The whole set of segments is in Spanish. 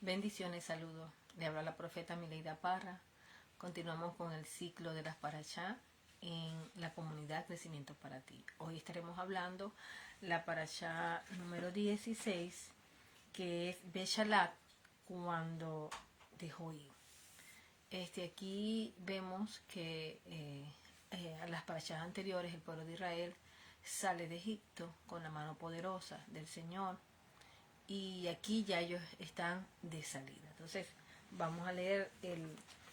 Bendiciones, saludos. Le habla la profeta Mileida Parra. Continuamos con el ciclo de las parashá en la comunidad Crecimiento para Ti. Hoy estaremos hablando la parashá número 16, que es Beshalat, cuando dejó ir. Aquí vemos que a las parashás anteriores el pueblo de Israel sale de Egipto con la mano poderosa del Señor. Y aquí ya ellos están de salida. Entonces vamos a leer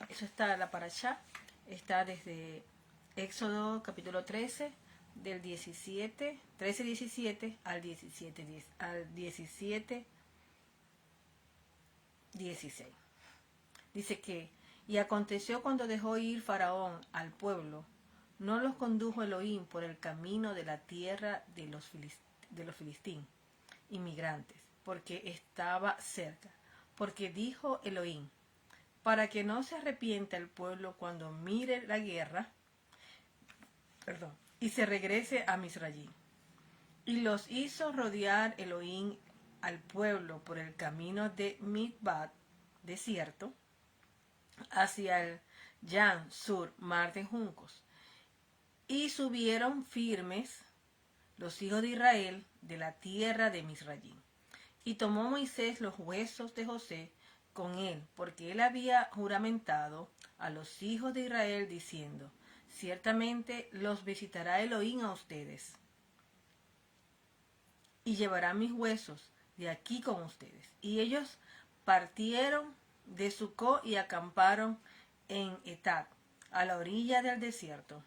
eso está la parashá, está desde Éxodo capítulo 13 del 13-17 al 17-16. Dice que, y aconteció cuando dejó ir Faraón al pueblo, no los condujo Elohim por el camino de la tierra de los Filistín, inmigrantes, porque estaba cerca. Porque dijo Elohim, para que no se arrepienta el pueblo cuando mire la guerra, y se regrese a Misrayim. Y los hizo rodear Elohim al pueblo por el camino de Midbat, desierto, hacia el Yan Sur, mar de juncos. Y subieron firmes los hijos de Israel de la tierra de Misrayim. Y tomó Moisés los huesos de José con él, porque él había juramentado a los hijos de Israel diciendo, ciertamente los visitará Elohim a ustedes, y llevará mis huesos de aquí con ustedes. Y ellos partieron de Sucó y acamparon en Etat, a la orilla del desierto.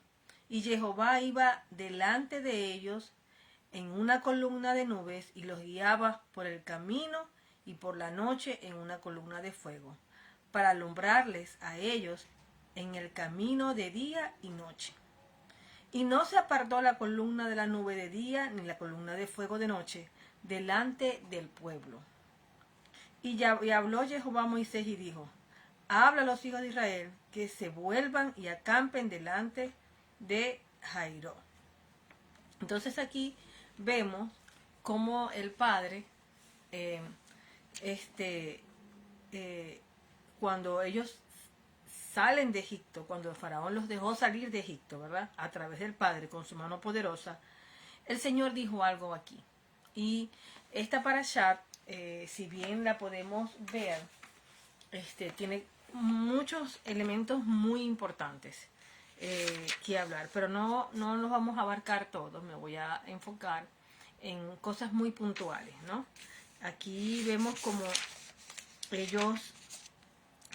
Y Jehová iba delante de ellos en una columna de nubes y los guiaba por el camino y por la noche en una columna de fuego, para alumbrarles a ellos en el camino de día y noche. Y no se apartó la columna de la nube de día ni la columna de fuego de noche delante del pueblo. Y habló Jehová a Moisés y dijo, habla a los hijos de Israel que se vuelvan y acampen delante de Jairo. Entonces aquí vemos cómo el padre, cuando ellos salen de Egipto, cuando el faraón los dejó salir de Egipto, ¿verdad? A través del padre con su mano poderosa, el Señor dijo algo aquí. Y esta parashá, si bien la podemos ver, tiene muchos elementos muy importantes que hablar, pero no los vamos a abarcar todos. Me voy a enfocar en cosas muy puntuales, ¿no? Aquí vemos como ellos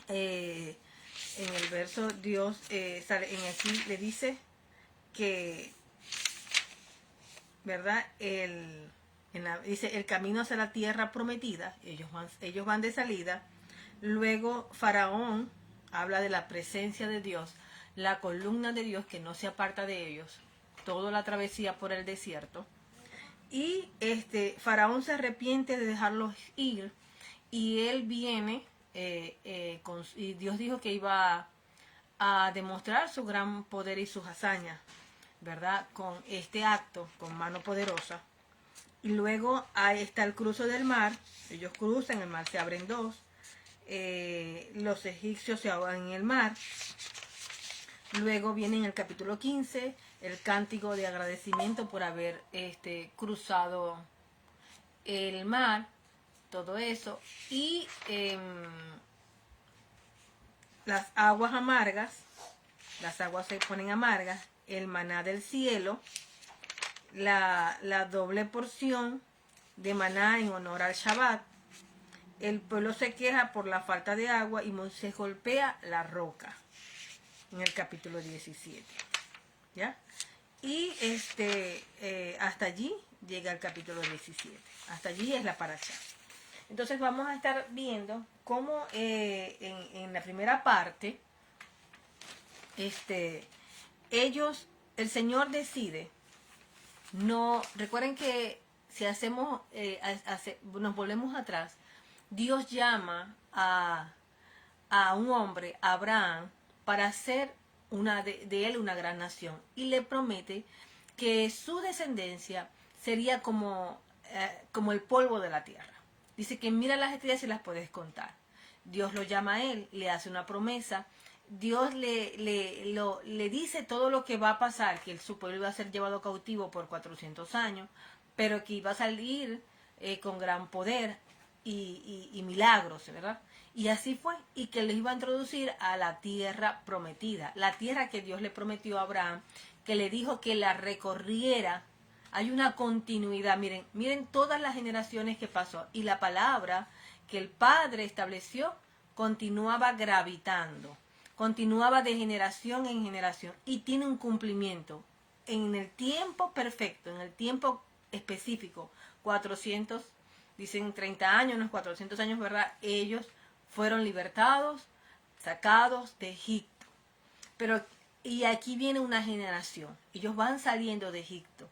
en el verso Dios aquí le dice que, ¿verdad? Dice el camino hacia la tierra prometida. Ellos van de salida. Luego Faraón habla de la presencia de Dios, la columna de Dios que no se aparta de ellos, toda la travesía por el desierto. Y Faraón se arrepiente de dejarlos ir y él viene y Dios dijo que iba a demostrar su gran poder y sus hazañas, ¿verdad? Con este acto, con mano poderosa. Y luego ahí está el cruce del mar. Ellos cruzan, el mar se abre en dos. Los egipcios se ahogan en el mar. Luego viene en el capítulo 15 el cántico de agradecimiento por haber cruzado el mar, todo eso. Y las aguas amargas, las aguas se ponen amargas, el maná del cielo, la doble porción de maná en honor al Shabbat. El pueblo se queja por la falta de agua y Moisés golpea la roca en el capítulo 17. ¿Ya? Y hasta allí llega el capítulo 17. Hasta allí es la parashá. Entonces vamos a estar viendo cómo en la primera parte el Señor decide. No, recuerden que si hacemos nos volvemos atrás, Dios llama a un hombre, a Abraham, para hacer de él una gran nación, y le promete que su descendencia sería como el polvo de la tierra. Dice que mira las estrellas y las puedes contar. Dios lo llama a él, le hace una promesa, Dios le dice todo lo que va a pasar, que su pueblo iba a ser llevado cautivo por 400 años, pero que iba a salir con gran poder y milagros, ¿verdad? Y así fue, y que les iba a introducir a la tierra prometida, la tierra que Dios le prometió a Abraham, que le dijo que la recorriera. Hay una continuidad, miren todas las generaciones que pasó, y la palabra que el Padre estableció continuaba gravitando, continuaba de generación en generación, y tiene un cumplimiento en el tiempo perfecto, en el tiempo específico. 400, dicen 30 años, unos 400 años, ¿verdad? Ellos fueron libertados, sacados de Egipto. Pero, y aquí viene una generación, ellos van saliendo de Egipto.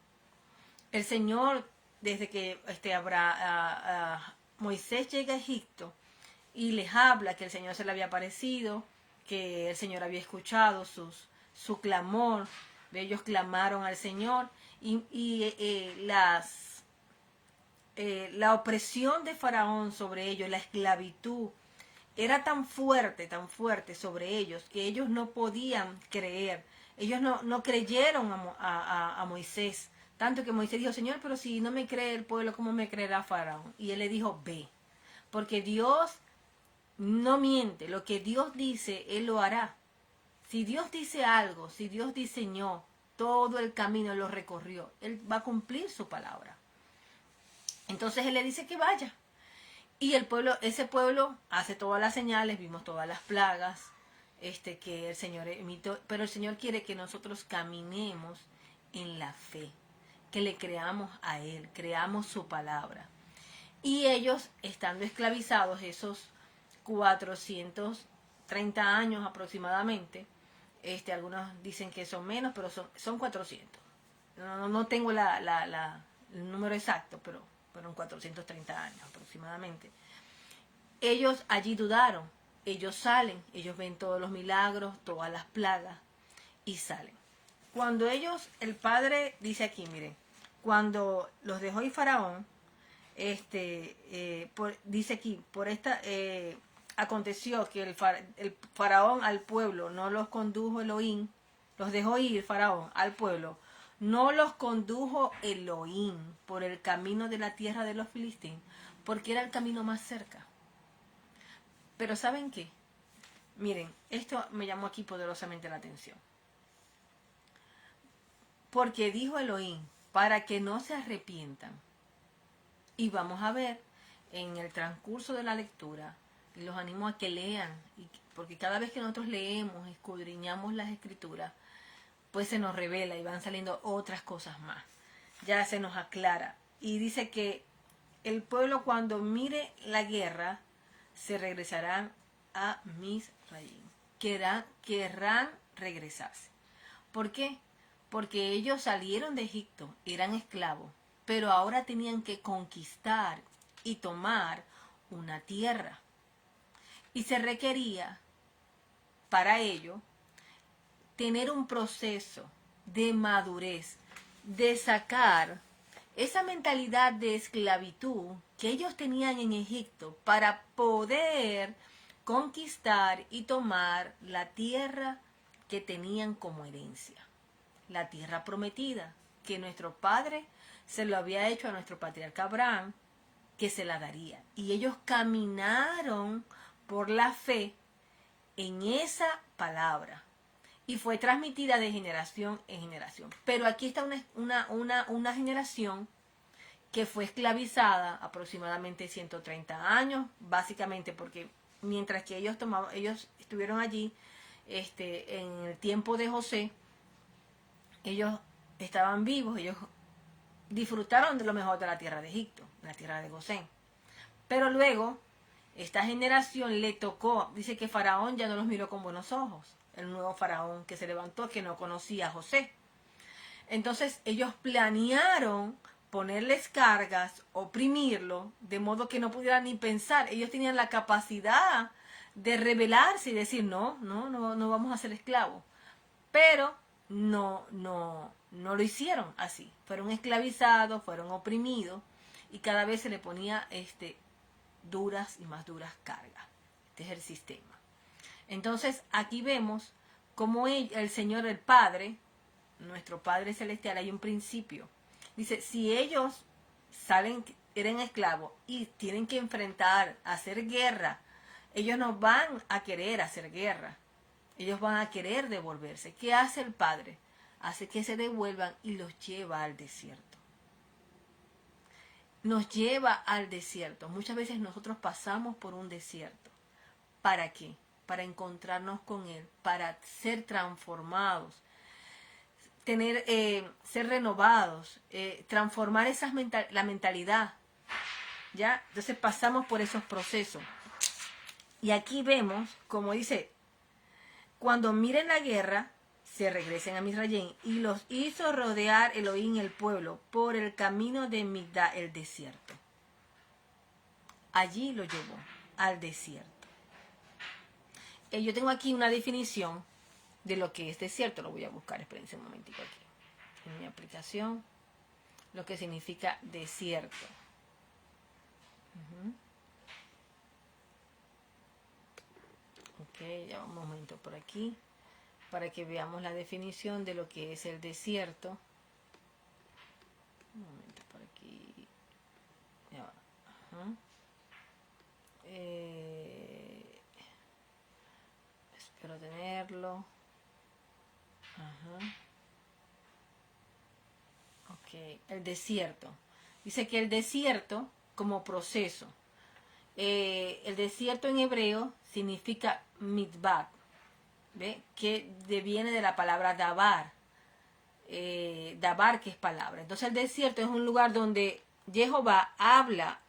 El Señor, desde que Moisés llega a Egipto y les habla que el Señor se le había aparecido, que el Señor había escuchado su clamor, ellos clamaron al Señor, y la opresión de Faraón sobre ellos, la esclavitud, era tan fuerte sobre ellos, que ellos no podían creer. Ellos no creyeron a Moisés. Tanto que Moisés dijo, Señor, pero si no me cree el pueblo, ¿cómo me creerá Faraón? Y él le dijo, ve. Porque Dios no miente. Lo que Dios dice, Él lo hará. Si Dios dice algo, si Dios diseñó todo el camino, lo recorrió, Él va a cumplir su palabra. Entonces Él le dice que vaya. Y ese pueblo hace todas las señales, vimos todas las plagas que el Señor emitió, pero el Señor quiere que nosotros caminemos en la fe, que le creamos a Él, creamos su palabra. Y ellos, estando esclavizados esos 430 años aproximadamente, algunos dicen que son menos, pero son 400. No tengo el número exacto, pero fueron 430 años aproximadamente. Ellos allí dudaron, ellos salen, ellos ven todos los milagros, todas las plagas, y salen. Cuando ellos, el Padre dice aquí, miren, cuando los dejó ir Faraón, dice aquí, aconteció que el Faraón al pueblo no los condujo Elohim, los dejó ir Faraón al pueblo, no los condujo Elohim por el camino de la tierra de los filisteos, porque era el camino más cerca. Pero ¿saben qué? Miren, esto me llamó aquí poderosamente la atención. Porque dijo Elohim, para que no se arrepientan. Y vamos a ver en el transcurso de la lectura, y los animo a que lean, porque cada vez que nosotros leemos, escudriñamos las escrituras, pues se nos revela y van saliendo otras cosas más. Ya se nos aclara. Y dice que el pueblo, cuando mire la guerra, se regresarán a Misraim. Querrán regresarse. ¿Por qué? Porque ellos salieron de Egipto, eran esclavos, pero ahora tenían que conquistar y tomar una tierra. Y se requería para ello tener un proceso de madurez, de sacar esa mentalidad de esclavitud que ellos tenían en Egipto para poder conquistar y tomar la tierra que tenían como herencia, la tierra prometida, que nuestro padre se lo había hecho a nuestro patriarca Abraham, que se la daría. Y ellos caminaron por la fe en esa palabra. Y fue transmitida de generación en generación. Pero aquí está una generación que fue esclavizada aproximadamente 130 años, básicamente porque mientras que ellos estuvieron allí, en el tiempo de José, ellos estaban vivos, ellos disfrutaron de lo mejor de la tierra de Egipto, la tierra de Gosén. Pero luego, esta generación le tocó, dice que Faraón ya no los miró con buenos ojos, el nuevo Faraón que se levantó, que no conocía a José. Entonces ellos planearon ponerles cargas, oprimirlo, de modo que no pudieran ni pensar. Ellos tenían la capacidad de rebelarse y decir, no vamos a ser esclavos. Pero no lo hicieron así. Fueron esclavizados, fueron oprimidos, y cada vez se le ponía duras y más duras cargas. Este es el sistema. Entonces, aquí vemos cómo el Señor, el Padre, nuestro Padre Celestial, hay un principio. Dice, si ellos eran esclavos y tienen que enfrentar, hacer guerra, ellos no van a querer hacer guerra. Ellos van a querer devolverse. ¿Qué hace el Padre? Hace que se devuelvan y los lleva al desierto. Nos lleva al desierto. Muchas veces nosotros pasamos por un desierto. ¿Para qué? Para encontrarnos con Él, para ser transformados, ser renovados, transformar la mentalidad. ¿Ya? Entonces pasamos por esos procesos. Y aquí vemos, como dice, cuando miren la guerra, se regresen a Misraim, y los hizo rodear Elohim el pueblo por el camino de Migdá, el desierto. Allí lo llevó al desierto. Yo tengo aquí una definición de lo que es desierto. Lo voy a buscar, espérense un momentico aquí. En mi aplicación, lo que significa desierto. Ok, ya un momento por aquí, para que veamos la definición de lo que es el desierto. Un momento por aquí. Ya va. Espero tenerlo. Ok, el desierto. Dice que el desierto como proceso. El desierto en hebreo significa midbar, ¿ve? Que viene de la palabra dabar. Dabar, que es palabra. Entonces el desierto es un lugar donde Jehová habla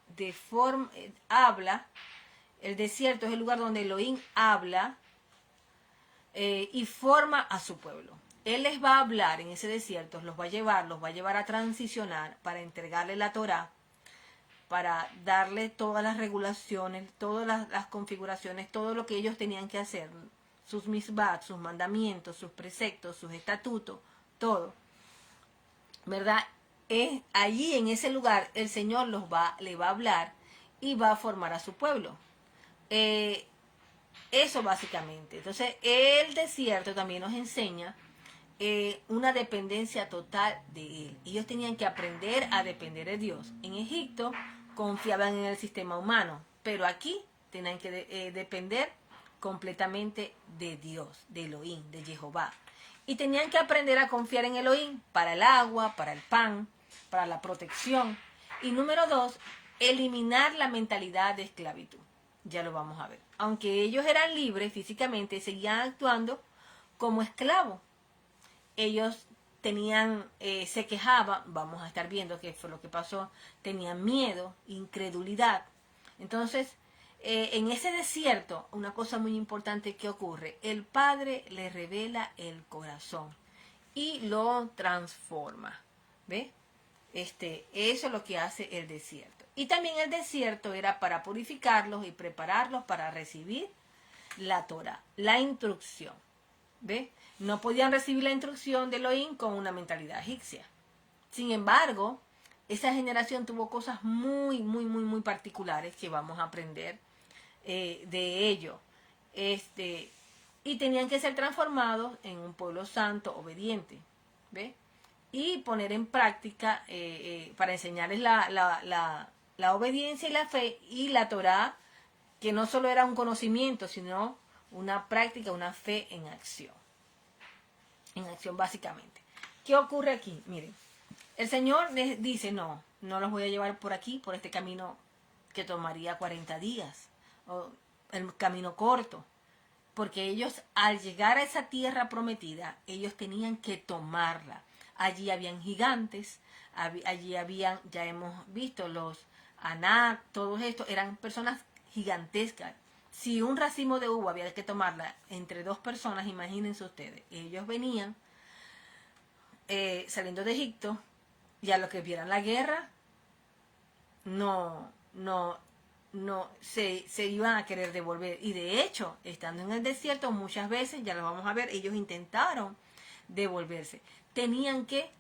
el desierto es el lugar donde Elohim habla y forma a su pueblo. Él les va a hablar en ese desierto, los va a llevar a transicionar para entregarle la Torá, para darle todas las regulaciones, todas las configuraciones, todo lo que ellos tenían que hacer, sus misbat, sus mandamientos, sus preceptos, sus estatutos, todo, ¿verdad? Es allí en ese lugar el Señor le va a hablar y va a formar a su pueblo. Eso básicamente. Entonces el desierto también nos enseña una dependencia total de Él. Ellos tenían que aprender a depender de Dios. En Egipto confiaban en el sistema humano, pero aquí tenían que depender completamente de Dios, de Elohim, de Jehová. Y tenían que aprender a confiar en Elohim para el agua, para el pan, para la protección. Y número 2, eliminar la mentalidad de esclavitud. Ya lo vamos a ver. Aunque ellos eran libres físicamente, seguían actuando como esclavos. Ellos se quejaban, vamos a estar viendo qué fue lo que pasó, tenían miedo, incredulidad. Entonces, en ese desierto, una cosa muy importante que ocurre, el Padre le revela el corazón y lo transforma. ¿Ve? Eso es lo que hace el desierto. Y también el desierto era para purificarlos y prepararlos para recibir la Torah, la instrucción. ¿Ve? No podían recibir la instrucción de Elohim con una mentalidad egipcia. Sin embargo, esa generación tuvo cosas muy, muy, muy, muy particulares que vamos a aprender de ello. Y tenían que ser transformados en un pueblo santo, obediente. ¿Ve? Y poner en práctica para enseñarles la obediencia y la fe y la Torah, que no solo era un conocimiento, sino una práctica, una fe en acción. En acción básicamente. ¿Qué ocurre aquí? Miren, el Señor les dice, no los voy a llevar por aquí, por este camino que tomaría 40 días, o el camino corto, porque ellos al llegar a esa tierra prometida, ellos tenían que tomarla. Allí habían gigantes, allí habían, ya hemos visto, los Anak, todos estos eran personas gigantescas. Si un racimo de uva había que tomarla entre 2 personas, imagínense ustedes, ellos venían saliendo de Egipto y a lo que vieran la guerra, se iban a querer devolver. Y de hecho, estando en el desierto, muchas veces, ya lo vamos a ver, ellos intentaron devolverse. Tenían que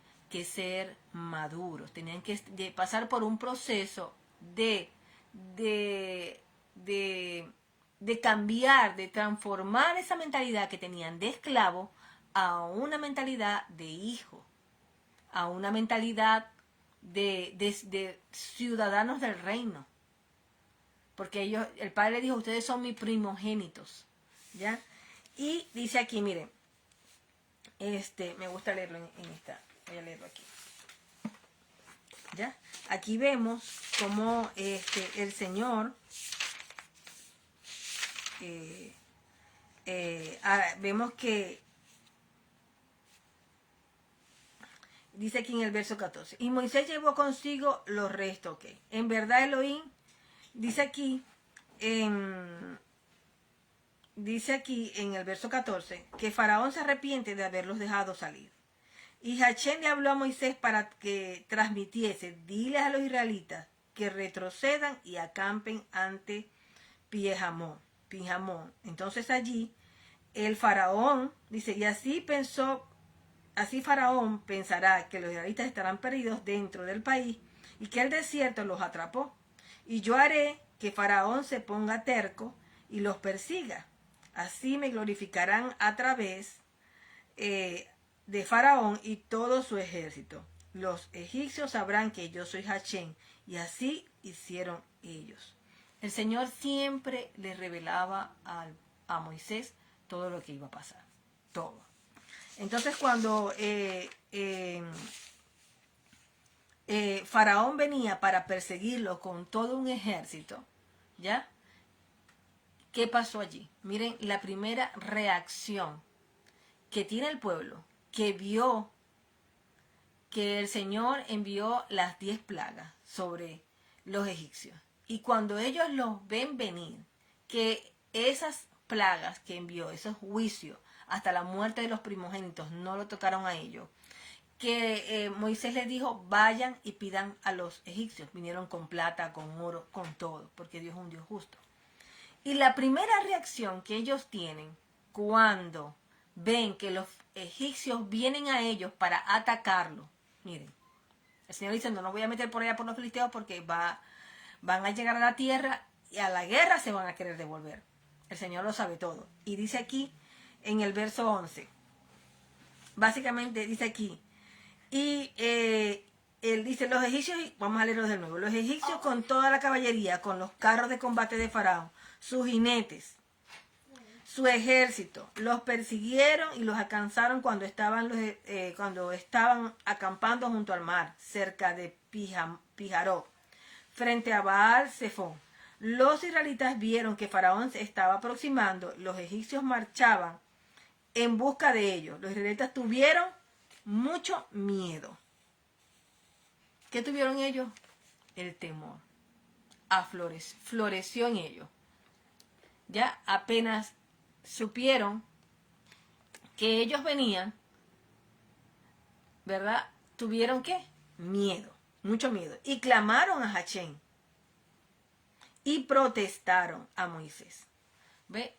ser maduros, tenían que pasar por un proceso de de cambiar, de transformar esa mentalidad que tenían de esclavo a una mentalidad de hijo, a una mentalidad de ciudadanos del reino. Porque ellos, el padre le dijo, ustedes son mis primogénitos, ¿ya? Y dice aquí, miren, me gusta leerlo en esta, voy a leerlo aquí, ¿ya? Aquí vemos cómo el Señor, vemos que, dice aquí en el verso 14, y Moisés llevó consigo los restos, ok. En verdad Elohim, dice aquí en el verso 14, que Faraón se arrepiente de haberlos dejado salir. Y Hachén le habló a Moisés para que transmitiese, diles a los israelitas que retrocedan y acampen ante Pinjamón. Entonces allí el faraón dice, y así Faraón pensará que los israelitas estarán perdidos dentro del país y que el desierto los atrapó. Y yo haré que Faraón se ponga terco y los persiga. Así me glorificarán a través de Faraón y todo su ejército. Los egipcios sabrán que yo soy Hachén, y así hicieron ellos. El Señor siempre le revelaba a Moisés todo lo que iba a pasar, todo. Entonces cuando Faraón venía para perseguirlo con todo un ejército, ¿ya? ¿Qué pasó allí? Miren la primera reacción que tiene el pueblo, que vio que el Señor envió las 10 plagas sobre los egipcios. Y cuando ellos los ven venir, que esas plagas que envió, esos juicios, hasta la muerte de los primogénitos, no lo tocaron a ellos, que Moisés les dijo, vayan y pidan a los egipcios. Vinieron con plata, con oro, con todo, porque Dios es un Dios justo. Y la primera reacción que ellos tienen cuando ven que los egipcios vienen a ellos para atacarlos, miren, el Señor dice, no voy a meter por allá por los filisteos porque van a llegar a la tierra y a la guerra se van a querer devolver. El Señor lo sabe todo. Y dice aquí, en el verso 11, básicamente dice aquí, y él dice, los egipcios, vamos a leerlos de nuevo, los egipcios con toda la caballería, con los carros de combate de Faraón, sus jinetes, su ejército, los persiguieron y los alcanzaron cuando estaban acampando junto al mar, cerca de Pijaró, frente a Baal Zephón. Los israelitas vieron que Faraón se estaba aproximando, los egipcios marchaban en busca de ellos. Los israelitas tuvieron mucho miedo. ¿Qué tuvieron ellos? El temor. Floreció en ellos. Ya apenas supieron que ellos venían, ¿verdad? ¿Tuvieron qué? Miedo, mucho miedo. Y clamaron a Hachén y protestaron a Moisés. ¿Ve?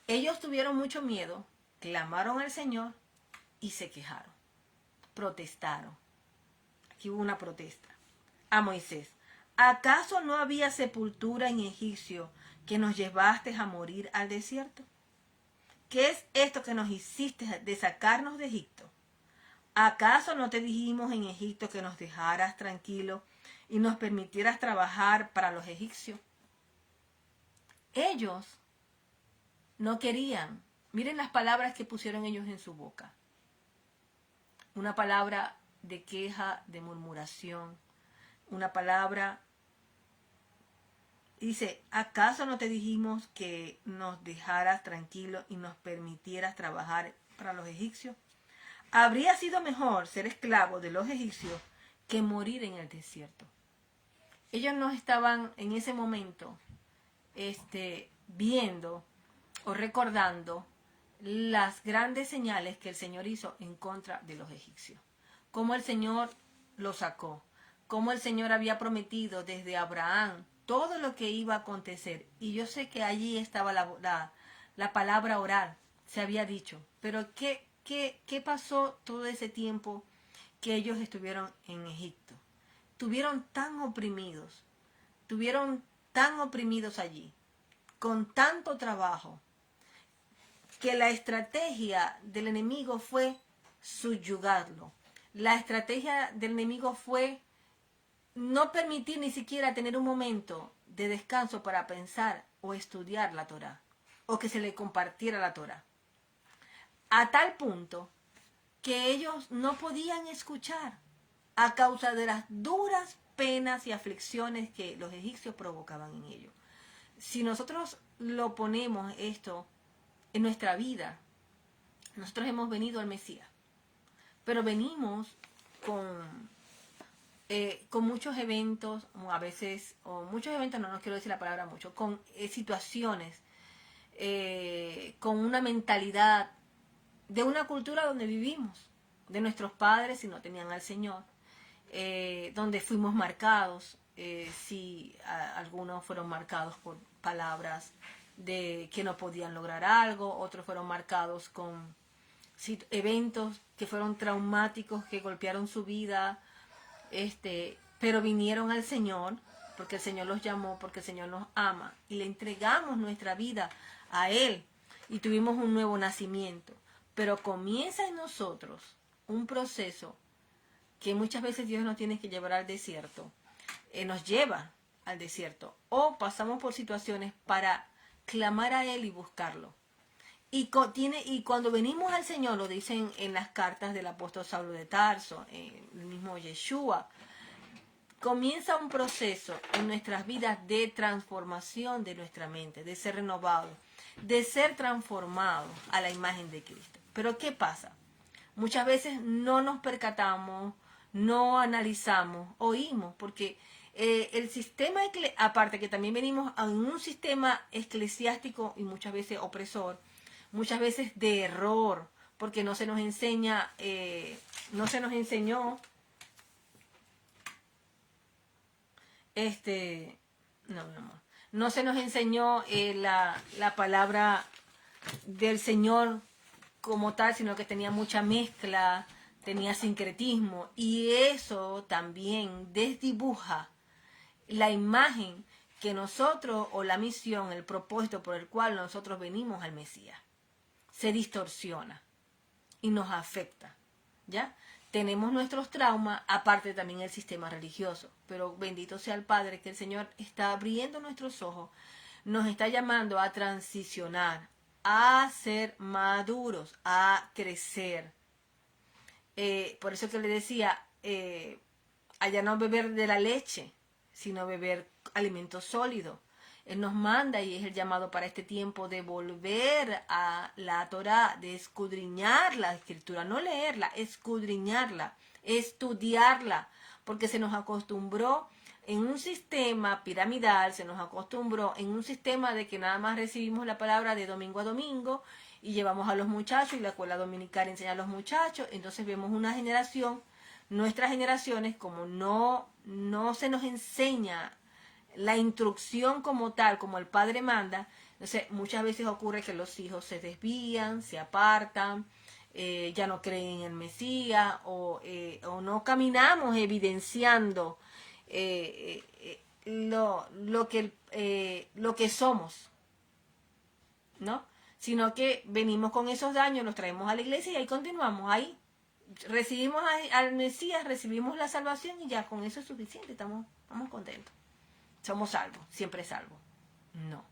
Ellos tuvieron mucho miedo, clamaron al Señor y se quejaron. Protestaron. Aquí hubo una protesta. A Moisés. ¿Acaso no había sepultura en Egipcio que nos llevaste a morir al desierto? ¿Qué es esto que nos hiciste de sacarnos de Egipto? ¿Acaso no te dijimos en Egipto que nos dejaras tranquilos y nos permitieras trabajar para los egipcios? Ellos no querían. Miren las palabras que pusieron ellos en su boca. Una palabra de queja, de murmuración. Una palabra, dice, ¿acaso no te dijimos que nos dejaras tranquilos y nos permitieras trabajar para los egipcios? Habría sido mejor ser esclavo de los egipcios que morir en el desierto. Ellos no estaban en ese momento viendo o recordando las grandes señales que el Señor hizo en contra de los egipcios. Cómo el Señor los sacó, cómo el Señor había prometido desde Abraham todo lo que iba a acontecer. Y yo sé que allí estaba la palabra oral, se había dicho. Pero ¿qué pasó todo ese tiempo que ellos estuvieron en Egipto? Estuvieron tan oprimidos allí, con tanto trabajo, que la estrategia del enemigo fue subyugarlo. La estrategia del enemigo fue no permitir ni siquiera tener un momento de descanso para pensar o estudiar la Torá, o que se le compartiera la Torá. A tal punto que ellos no podían escuchar a causa de las duras penas y aflicciones que los egipcios provocaban en ellos. Si nosotros lo ponemos esto en nuestra vida, nosotros hemos venido al Mesías, pero venimos con muchos eventos, o a veces, o muchos eventos, no quiero decir la palabra mucho, con situaciones, con una mentalidad de una cultura donde vivimos, de nuestros padres si no tenían al Señor, donde fuimos marcados, si algunos fueron marcados por palabras de que no podían lograr algo, otros fueron marcados con eventos que fueron traumáticos, que golpearon su vida, pero vinieron al Señor, porque el Señor los llamó, porque el Señor nos ama, y le entregamos nuestra vida a Él, y tuvimos un nuevo nacimiento. Pero comienza en nosotros un proceso que muchas veces Dios nos tiene que llevar al desierto, nos lleva al desierto, o pasamos por situaciones para clamar a Él y buscarlo. Y cuando venimos al Señor, lo dicen en las cartas del apóstol Saulo de Tarso, el mismo Yeshua, comienza un proceso en nuestras vidas de transformación de nuestra mente, de ser renovado, de ser transformado a la imagen de Cristo. Pero ¿qué pasa? Muchas veces no nos percatamos, no analizamos, oímos, porque el sistema, aparte que también venimos en un sistema eclesiástico y muchas veces opresor, muchas veces de error, porque no se nos enseña, no se nos enseñó, no se nos enseñó la palabra del Señor como tal, sino que tenía mucha mezcla, tenía sincretismo, y eso también desdibuja la imagen que nosotros, o la misión, el propósito por el cual nosotros venimos al Mesías. Se distorsiona y nos afecta, ¿ya? Tenemos nuestros traumas, aparte también el sistema religioso, pero bendito sea el Padre, que el Señor está abriendo nuestros ojos, nos está llamando a transicionar, a ser maduros, a crecer. Por eso que le decía, allá no beber de la leche, sino beber alimento sólido. Él nos manda, y es el llamado para este tiempo, de volver a la Torá, de escudriñar la Escritura, no leerla, escudriñarla, estudiarla, porque se nos acostumbró en un sistema piramidal, se nos acostumbró en un sistema de que nada más recibimos la palabra de domingo a domingo y llevamos a los muchachos, y la escuela dominical enseña a los muchachos. Entonces vemos una generación, nuestras generaciones, como no se nos enseña la instrucción como tal, como el Padre manda. Entonces muchas veces ocurre que los hijos se desvían, se apartan, ya no creen en el Mesías, o no caminamos evidenciando lo que somos, ¿no? Sino que venimos con esos daños, los traemos a la iglesia y ahí continuamos, ahí recibimos al Mesías, recibimos la salvación, y ya con eso es suficiente, estamos contentos. Somos salvos, siempre salvos. No.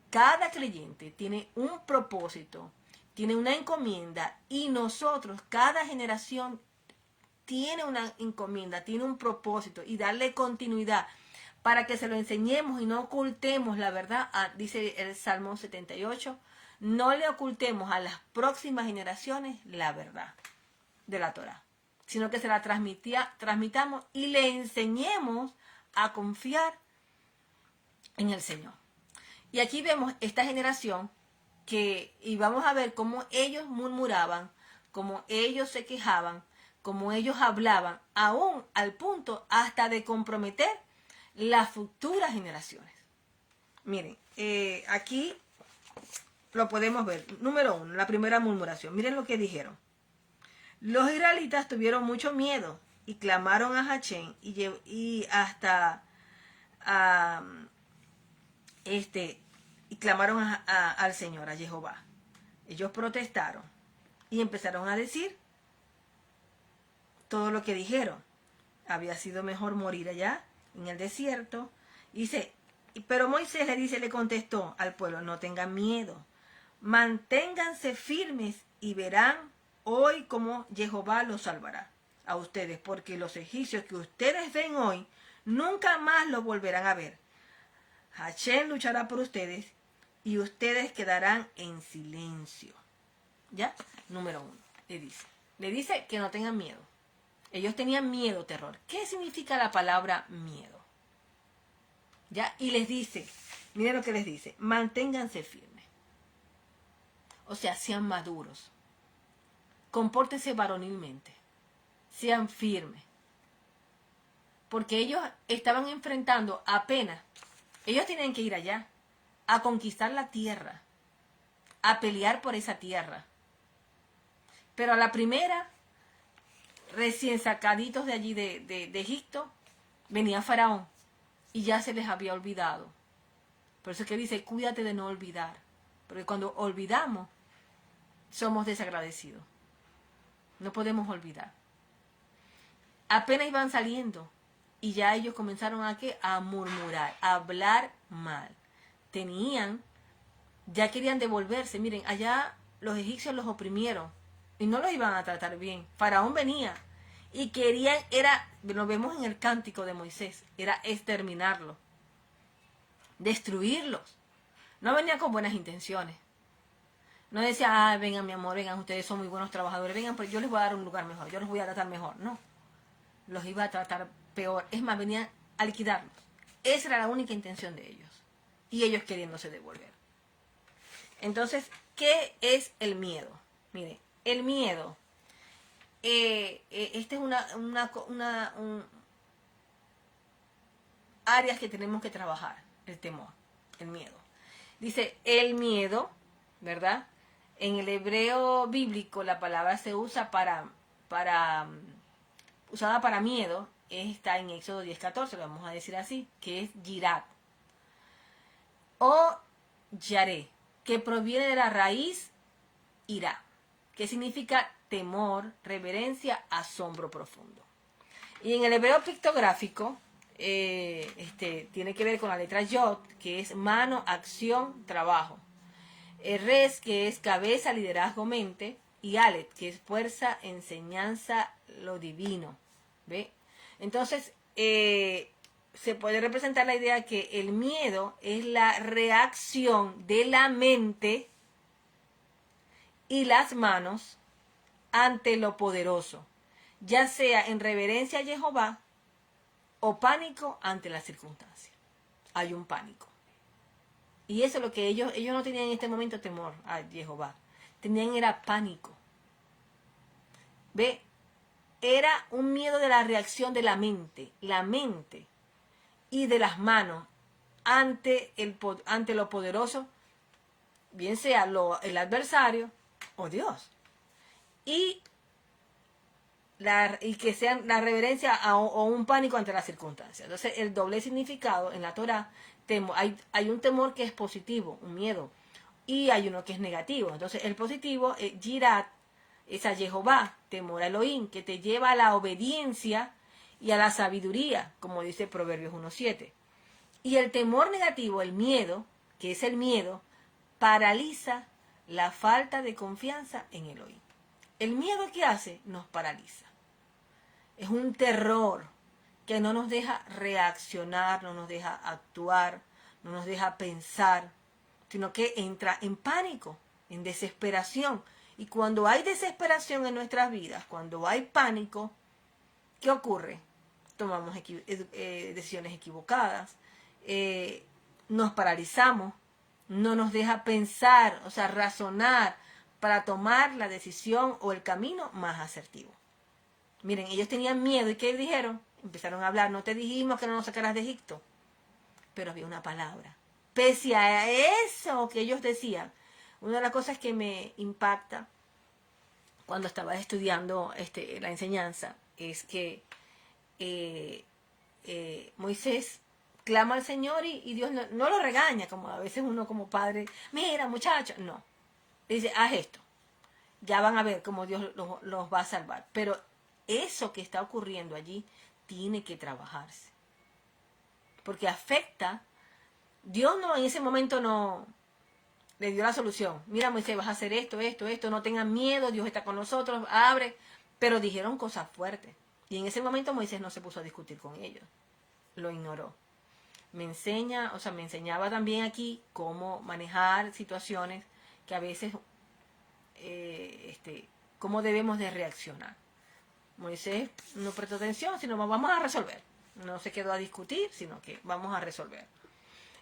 Cada creyente tiene un propósito, tiene una encomienda, y nosotros, cada generación tiene una encomienda, tiene un propósito, y darle continuidad para que se lo enseñemos y no ocultemos la verdad. Dice el Salmo 78, no le ocultemos a las próximas generaciones la verdad de la Torá, sino que se la transmitamos y le enseñemos a confiar en el Señor. Y aquí vemos esta generación y vamos a ver cómo ellos murmuraban, cómo ellos se quejaban, cómo ellos hablaban, aún al punto hasta de comprometer las futuras generaciones. Miren, aquí lo podemos ver. Número 1, la primera murmuración. Miren lo que dijeron. Los israelitas tuvieron mucho miedo y clamaron a Hachén, y hasta y clamaron al Señor, a Jehová. Ellos protestaron y empezaron a decir todo lo que dijeron. Había sido mejor morir allá, en el desierto. Dice, pero Moisés le contestó al pueblo, no tengan miedo, manténganse firmes y verán hoy cómo Jehová los salvará a ustedes, porque los egipcios que ustedes ven hoy, nunca más los volverán a ver. Hashem luchará por ustedes y ustedes quedarán en silencio. ¿Ya? Número 1, le dice que no tengan miedo. Ellos tenían miedo, terror. ¿Qué significa la palabra miedo? ¿Ya? Y les dice, miren lo que les dice, manténganse firmes. O sea, sean maduros. Compórtense varonilmente. Sean firmes. Porque ellos estaban enfrentando apenas, ellos tienen que ir allá, a conquistar la tierra, a pelear por esa tierra. Pero a la primera, recién sacaditos de allí de Egipto, venía Faraón y ya se les había olvidado. Por eso es que dice, cuídate de no olvidar. Porque cuando olvidamos, somos desagradecidos. No podemos olvidar. Apenas iban saliendo y ya ellos comenzaron a murmurar, a hablar mal. Ya querían devolverse. Miren, allá los egipcios los oprimieron y no los iban a tratar bien. Faraón venía y querían, lo vemos en el cántico de Moisés, era exterminarlos, destruirlos. No venía con buenas intenciones. No decía, vengan mi amor, vengan, ustedes son muy buenos trabajadores, vengan, pues yo les voy a dar un lugar mejor, yo los voy a tratar mejor. No, los iba a tratar peor. Es más, venían a liquidarlos. Esa era la única intención de ellos. Y ellos queriéndose devolver. Entonces, ¿qué es el miedo? Mire, el miedo, esta es áreas que tenemos que trabajar, el temor, el miedo. Dice, el miedo, ¿verdad? En el hebreo bíblico la palabra se usa usada para miedo, está en Éxodo 10:14, lo vamos a decir así, que es yirat. O yaré, que proviene de la raíz irá, que significa temor, reverencia, asombro profundo. Y en el hebreo pictográfico, tiene que ver con la letra yod, que es mano, acción, trabajo. Res, que es cabeza, liderazgo, mente. Y alet, que es fuerza, enseñanza, lo divino. ¿Ve? Entonces, se puede representar la idea que el miedo es la reacción de la mente y las manos ante lo poderoso, ya sea en reverencia a Jehová o pánico ante la circunstancia. Hay un pánico. Y eso es lo que ellos no tenían en este momento temor a Jehová. Tenían era pánico. ¿Ve? Era un miedo de la reacción de la mente y de las manos ante lo poderoso, bien sea el adversario o Dios. Y que sean la reverencia o un pánico ante las circunstancias. Entonces, el doble significado en la Torah, hay un temor que es positivo, un miedo, y hay uno que es negativo. Entonces, el positivo es yirat, es a Jehová, temor a Elohim, que te lleva a la obediencia y a la sabiduría, como dice Proverbios 1:7. Y el temor negativo, el miedo, que es el miedo, paraliza la falta de confianza en Elohim. El miedo, ¿qué hace? Nos paraliza. Es un terror que no nos deja reaccionar, no nos deja actuar, no nos deja pensar, sino que entra en pánico, en desesperación. Y cuando hay desesperación en nuestras vidas, cuando hay pánico, ¿qué ocurre? Tomamos decisiones equivocadas, nos paralizamos, no nos deja pensar, o sea, razonar para tomar la decisión o el camino más asertivo. Miren, ellos tenían miedo y ¿qué dijeron? Empezaron a hablar, no te dijimos que no nos sacaras de Egipto, pero había una palabra. Pese a eso que ellos decían, una de las cosas que me impacta cuando estaba estudiando la enseñanza es que Moisés, clama al Señor y Dios no lo regaña, como a veces uno como padre, mira muchacho, no. Dice, haz esto. Ya van a ver cómo Dios los va a salvar. Pero eso que está ocurriendo allí tiene que trabajarse. Porque afecta. Dios no en ese momento no le dio la solución. Mira, Moisés, vas a hacer esto, esto, esto. No tengan miedo, Dios está con nosotros, abre. Pero dijeron cosas fuertes. Y en ese momento Moisés no se puso a discutir con ellos. Lo ignoró. Me enseñaba también aquí cómo manejar situaciones que a veces, cómo debemos de reaccionar. Moisés no prestó atención, sino vamos a resolver. No se quedó a discutir, sino que vamos a resolver.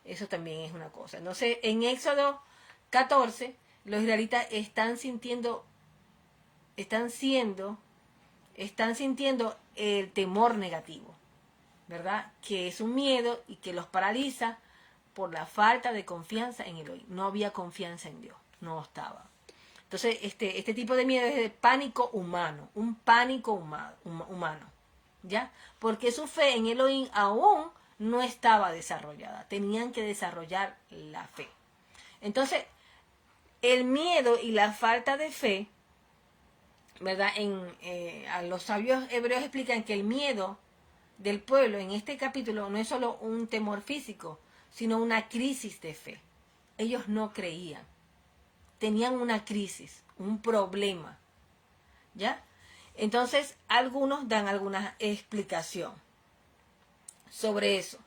Eso también es una cosa. Entonces, en Éxodo 14, los israelitas están sintiendo el temor negativo, ¿verdad? Que es un miedo y que los paraliza por la falta de confianza en Elohim. No había confianza en Dios, no estaba. Entonces, este tipo de miedo es de pánico humano, un pánico humano, ¿ya? Porque su fe en Elohim aún no estaba desarrollada. Tenían que desarrollar la fe. Entonces, el miedo y la falta de fe, ¿verdad? A los sabios hebreos explican que el miedo del pueblo en este capítulo no es solo un temor físico, sino una crisis de fe. Ellos no creían. Tenían una crisis, un problema, ¿ya? Entonces, algunos dan alguna explicación sobre eso.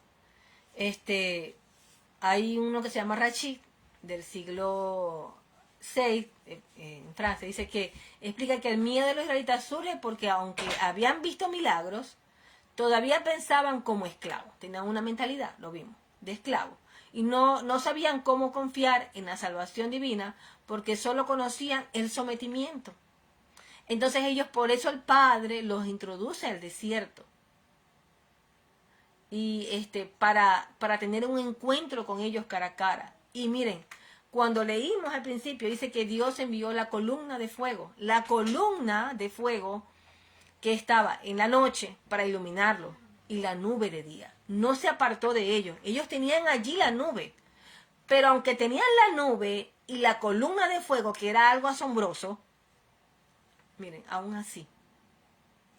Hay uno que se llama Rachid, del siglo VI, en Francia, dice que explica que el miedo de los israelitas surge porque aunque habían visto milagros, todavía pensaban como esclavos. Tenían una mentalidad, lo vimos, de esclavos. Y no sabían cómo confiar en la salvación divina porque solo conocían el sometimiento. Entonces ellos, por eso el Padre los introduce al desierto. Y para tener un encuentro con ellos cara a cara. Y miren, cuando leímos al principio, dice que Dios envió la columna de fuego. La columna de fuego que estaba en la noche para iluminarlo y la nube de día. No se apartó de ellos. Ellos tenían allí la nube. Pero aunque tenían la nube y la columna de fuego, que era algo asombroso, miren, aún así,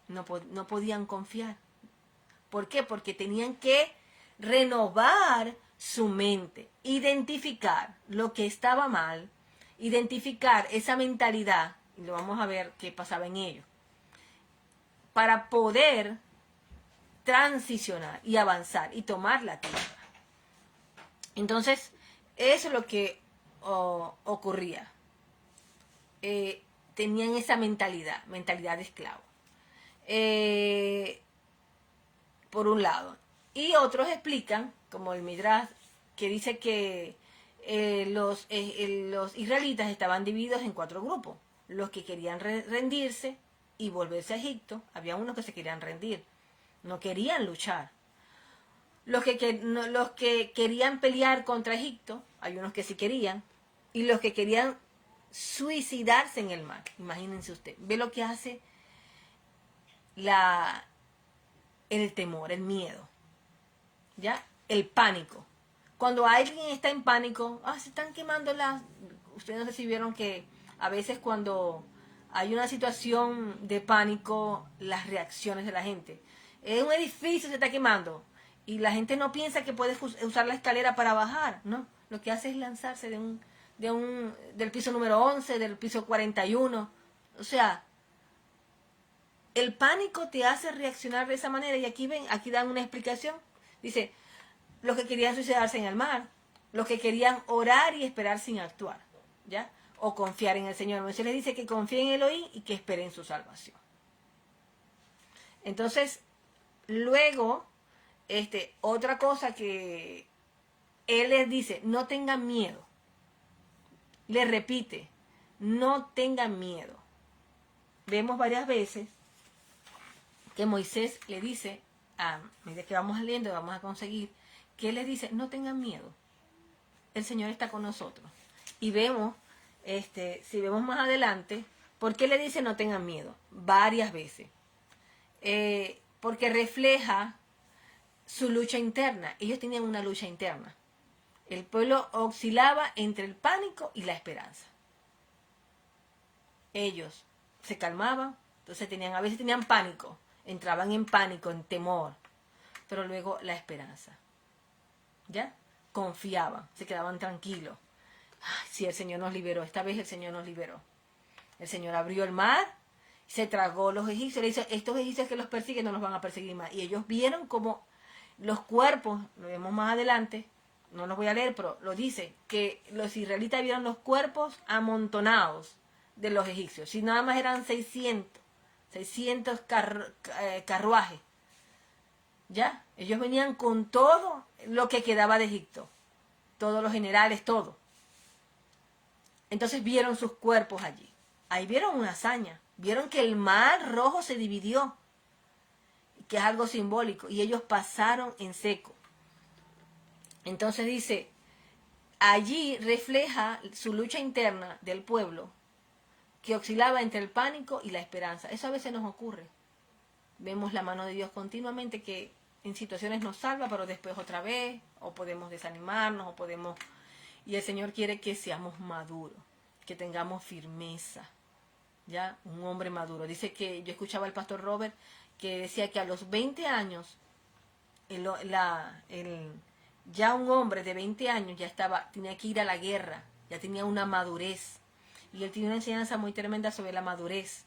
no podían confiar. ¿Por qué? Porque tenían que renovar su mente, identificar lo que estaba mal, identificar esa mentalidad, y lo vamos a ver qué pasaba en ellos, para poder transicionar y avanzar y tomar la tierra. Entonces, eso es lo que ocurría. Tenían esa mentalidad de esclavo. Por un lado. Y otros explican, como el Midrash, que dice que los israelitas estaban divididos en 4 grupos. Los que querían rendirse y volverse a Egipto. Había unos que se querían rendir. No querían luchar. Los que querían pelear contra Egipto, hay unos que sí querían. Y los que querían suicidarse en el mar. Imagínense usted. Ve lo que hace el temor, el miedo, ¿ya? El pánico. Cuando alguien está en pánico, se están quemando ustedes no sé si vieron que a veces cuando hay una situación de pánico, las reacciones de la gente. Un edificio se está quemando y la gente no piensa que puede usar la escalera para bajar, ¿no? Lo que hace es lanzarse del piso número 11, del piso 41. O sea, el pánico te hace reaccionar de esa manera y aquí dan una explicación. Dice, los que querían suicidarse en el mar, los que querían orar y esperar sin actuar, ¿ya? O confiar en el Señor. Entonces les dice que confíen en Elohim y que esperen su salvación. Entonces, luego, otra cosa que Él les dice, no tengan miedo. Les repite, no tengan miedo. Vemos varias veces que Moisés le dice, a medida que vamos leyendo, vamos a conseguir, que él les dice, no tengan miedo, el Señor está con nosotros. Y vemos, si vemos más adelante, ¿por qué le dice no tengan miedo? Varias veces. Porque refleja su lucha interna. Ellos tenían una lucha interna. El pueblo oscilaba entre el pánico y la esperanza. Ellos se calmaban, entonces a veces tenían pánico, entraban en pánico, en temor, pero luego la esperanza. ¿Ya? Confiaban, se quedaban tranquilos. Ay, sí, el Señor nos liberó, esta vez el Señor nos liberó. El Señor abrió el mar, se tragó los egipcios, le dice, estos egipcios que los persiguen no los van a perseguir más. Y ellos vieron como los cuerpos, lo vemos más adelante, no los voy a leer, pero lo dice, que los israelitas vieron los cuerpos amontonados de los egipcios. Si nada más eran 600 carruajes. ¿Ya? Ellos venían con todo lo que quedaba de Egipto. Todos los generales, todo. Entonces vieron sus cuerpos allí. Ahí vieron una hazaña. Vieron que el mar rojo se dividió, que es algo simbólico, y ellos pasaron en seco. Entonces dice, allí refleja su lucha interna del pueblo, que oscilaba entre el pánico y la esperanza. Eso a veces nos ocurre. Vemos la mano de Dios continuamente que en situaciones nos salva, pero después otra vez, o podemos desanimarnos, o podemos... Y el Señor quiere que seamos maduros, que tengamos firmeza, ¿ya? Un hombre maduro. Dice que, yo escuchaba al pastor Robert, que decía que a los 20 años, ya un hombre de 20 años ya tenía que ir a la guerra, ya tenía una madurez. Y él tiene una enseñanza muy tremenda sobre la madurez.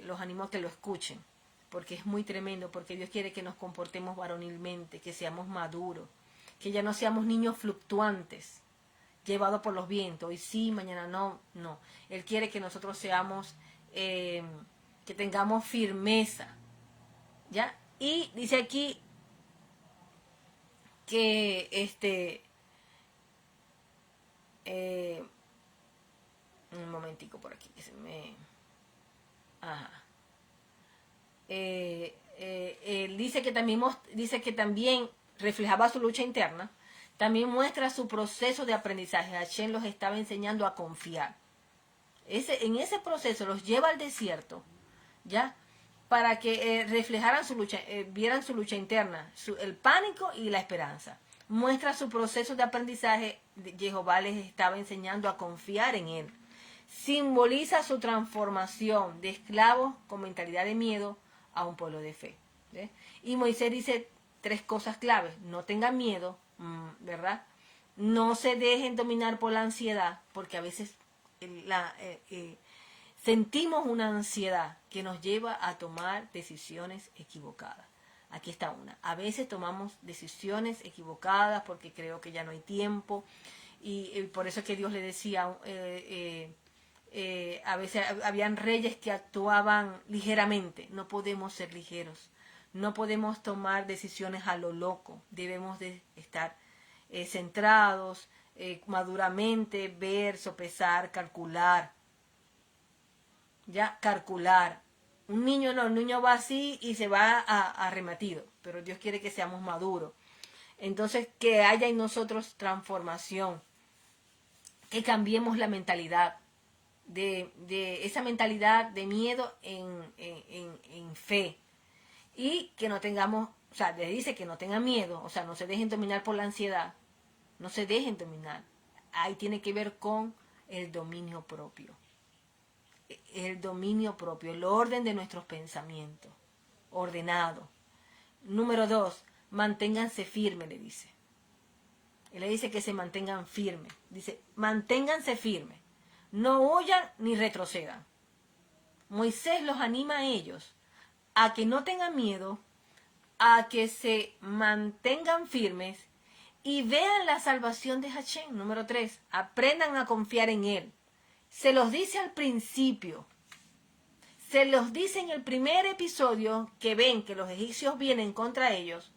Los animo a que lo escuchen, porque es muy tremendo, porque Dios quiere que nos comportemos varonilmente, que seamos maduros, que ya no seamos niños fluctuantes, llevados por los vientos, hoy sí, mañana no, no. Él quiere que nosotros seamos, que tengamos firmeza, ¿ya? Y dice aquí que un momentico por aquí, que se me... Ajá. Él dice que también reflejaba su lucha interna, también muestra su proceso de aprendizaje. Hashem los estaba enseñando a confiar. En ese proceso los lleva al desierto, ¿ya? Para que reflejaran su lucha, vieran su lucha interna, el pánico y la esperanza. Muestra su proceso de aprendizaje. Jehová les estaba enseñando a confiar en él. Simboliza su transformación de esclavos con mentalidad de miedo a un pueblo de fe. ¿Ve? Y Moisés dice 3 cosas claves. No tengan miedo, ¿verdad? No se dejen dominar por la ansiedad, porque a veces sentimos una ansiedad que nos lleva a tomar decisiones equivocadas. Aquí está una. A veces tomamos decisiones equivocadas porque creo que ya no hay tiempo. Y por eso es que Dios le decía... a veces habían reyes que actuaban ligeramente. No podemos ser ligeros, no podemos tomar decisiones a lo loco, debemos de estar centrados, maduramente, ver, sopesar, calcular, ya, calcular. Un niño no, el niño va así y se va arremetido, pero Dios quiere que seamos maduros. Entonces, que haya en nosotros transformación, que cambiemos la mentalidad, de esa mentalidad de miedo en fe, y que no tengamos, o sea, le dice que no tengan miedo, o sea, no se dejen dominar por la ansiedad, no se dejen dominar. Ahí tiene que ver con el dominio propio, el orden de nuestros pensamientos, ordenado. Número 2, manténganse firmes, le dice. Él le dice que se mantengan firmes, dice, manténganse firmes. No huyan ni retrocedan. Moisés los anima a ellos a que no tengan miedo, a que se mantengan firmes y vean la salvación de Hashem. Número 3, aprendan a confiar en él. Se los dice al principio. Se los dice en el primer episodio que ven que los egipcios vienen contra ellos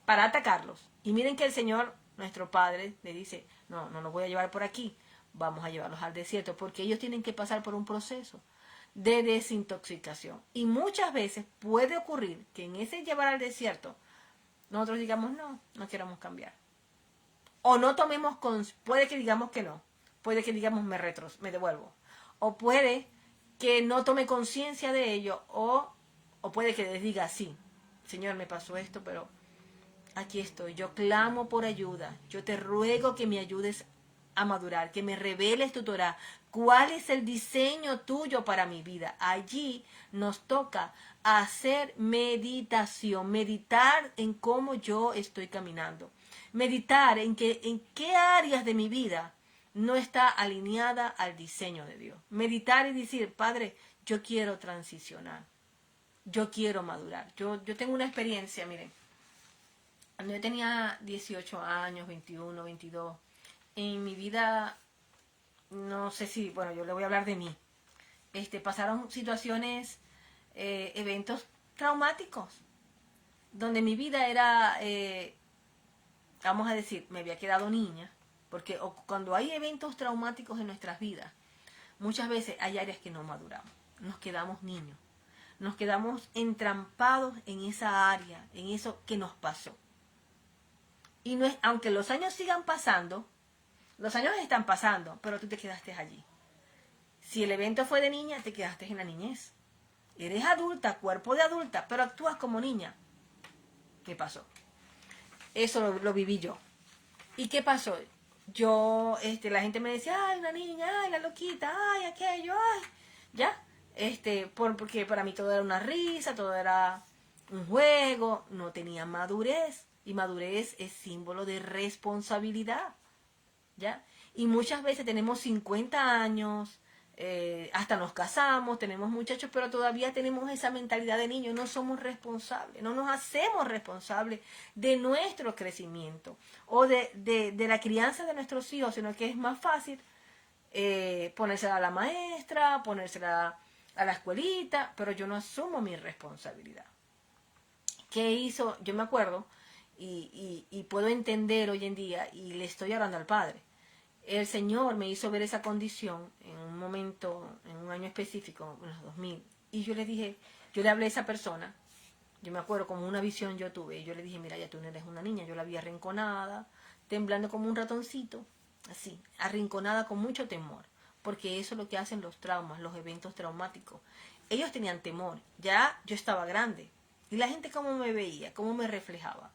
para atacarlos. Y miren que el Señor, nuestro Padre, le dice, no los voy a llevar por aquí. Vamos a llevarlos al desierto, porque ellos tienen que pasar por un proceso de desintoxicación. Y muchas veces puede ocurrir que en ese llevar al desierto, nosotros digamos, no queramos cambiar. O no tomemos, puede que digamos que no, puede que digamos me devuelvo. O puede que no tome conciencia de ello, o puede que les diga, sí, Señor, me pasó esto, pero aquí estoy, yo clamo por ayuda, yo te ruego que me ayudes a madurar, que me reveles tu Torah, cuál es el diseño tuyo para mi vida. Allí nos toca hacer meditación, meditar en cómo yo estoy caminando, meditar en qué áreas de mi vida no está alineada al diseño de Dios. Meditar y decir, Padre, yo quiero transicionar, yo quiero madurar. Yo tengo una experiencia, miren, cuando yo tenía 18 años, 21, 22, en mi vida, no sé si, bueno, yo le voy a hablar de mí. Pasaron situaciones, eventos traumáticos, donde mi vida era, vamos a decir, me había quedado niña, porque cuando hay eventos traumáticos en nuestras vidas, muchas veces hay áreas que no maduramos, nos quedamos niños, nos quedamos entrampados en esa área, en eso que nos pasó. Y no es, aunque los años sigan pasando, los años están pasando, pero tú te quedaste allí. Si el evento fue de niña, te quedaste en la niñez. Eres adulta, cuerpo de adulta, pero actúas como niña. ¿Qué pasó? Eso lo viví yo. ¿Y qué pasó? Yo, la gente me decía, ay, una niña, ay, la loquita, ay, aquello, ay, ya. Porque para mí todo era una risa, todo era un juego, no tenía madurez. Y madurez es símbolo de responsabilidad, ¿ya? Y muchas veces tenemos 50 años, hasta nos casamos, tenemos muchachos, pero todavía tenemos esa mentalidad de niños, no somos responsables, no nos hacemos responsables de nuestro crecimiento o de la crianza de nuestros hijos, sino que es más fácil ponérsela a la maestra, ponérsela a la escuelita, pero yo no asumo mi responsabilidad. ¿Qué hizo? Yo me acuerdo y puedo entender hoy en día, y le estoy hablando al Padre. El Señor me hizo ver esa condición en un momento, en un año específico, en los 2000. Y yo le dije, yo le hablé a esa persona, yo me acuerdo como una visión yo tuve, y yo le dije, mira, ya tú no eres una niña, yo la vi arrinconada, temblando como un ratoncito, así, arrinconada con mucho temor, porque eso es lo que hacen los traumas, los eventos traumáticos. Ellos tenían temor, ya yo estaba grande, y la gente cómo me veía, cómo me reflejaba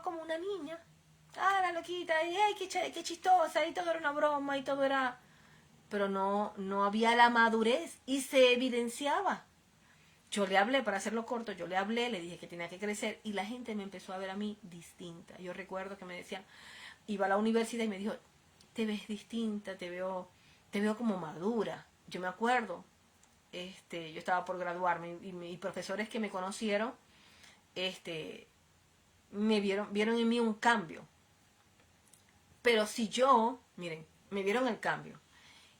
como una niña. Ah, la loquita, y ay, qué chistosa, y todo era una broma, y todo era... Pero no había la madurez, y se evidenciaba. Yo le hablé, para hacerlo corto, yo le hablé, le dije que tenía que crecer, y la gente me empezó a ver a mí distinta. Yo recuerdo que me decían, iba a la universidad y me dijo, te ves distinta, te veo como madura. Yo me acuerdo, yo estaba por graduarme, y mis profesores que me conocieron, me vieron en mí un cambio. Pero si yo, miren, me vieron el cambio.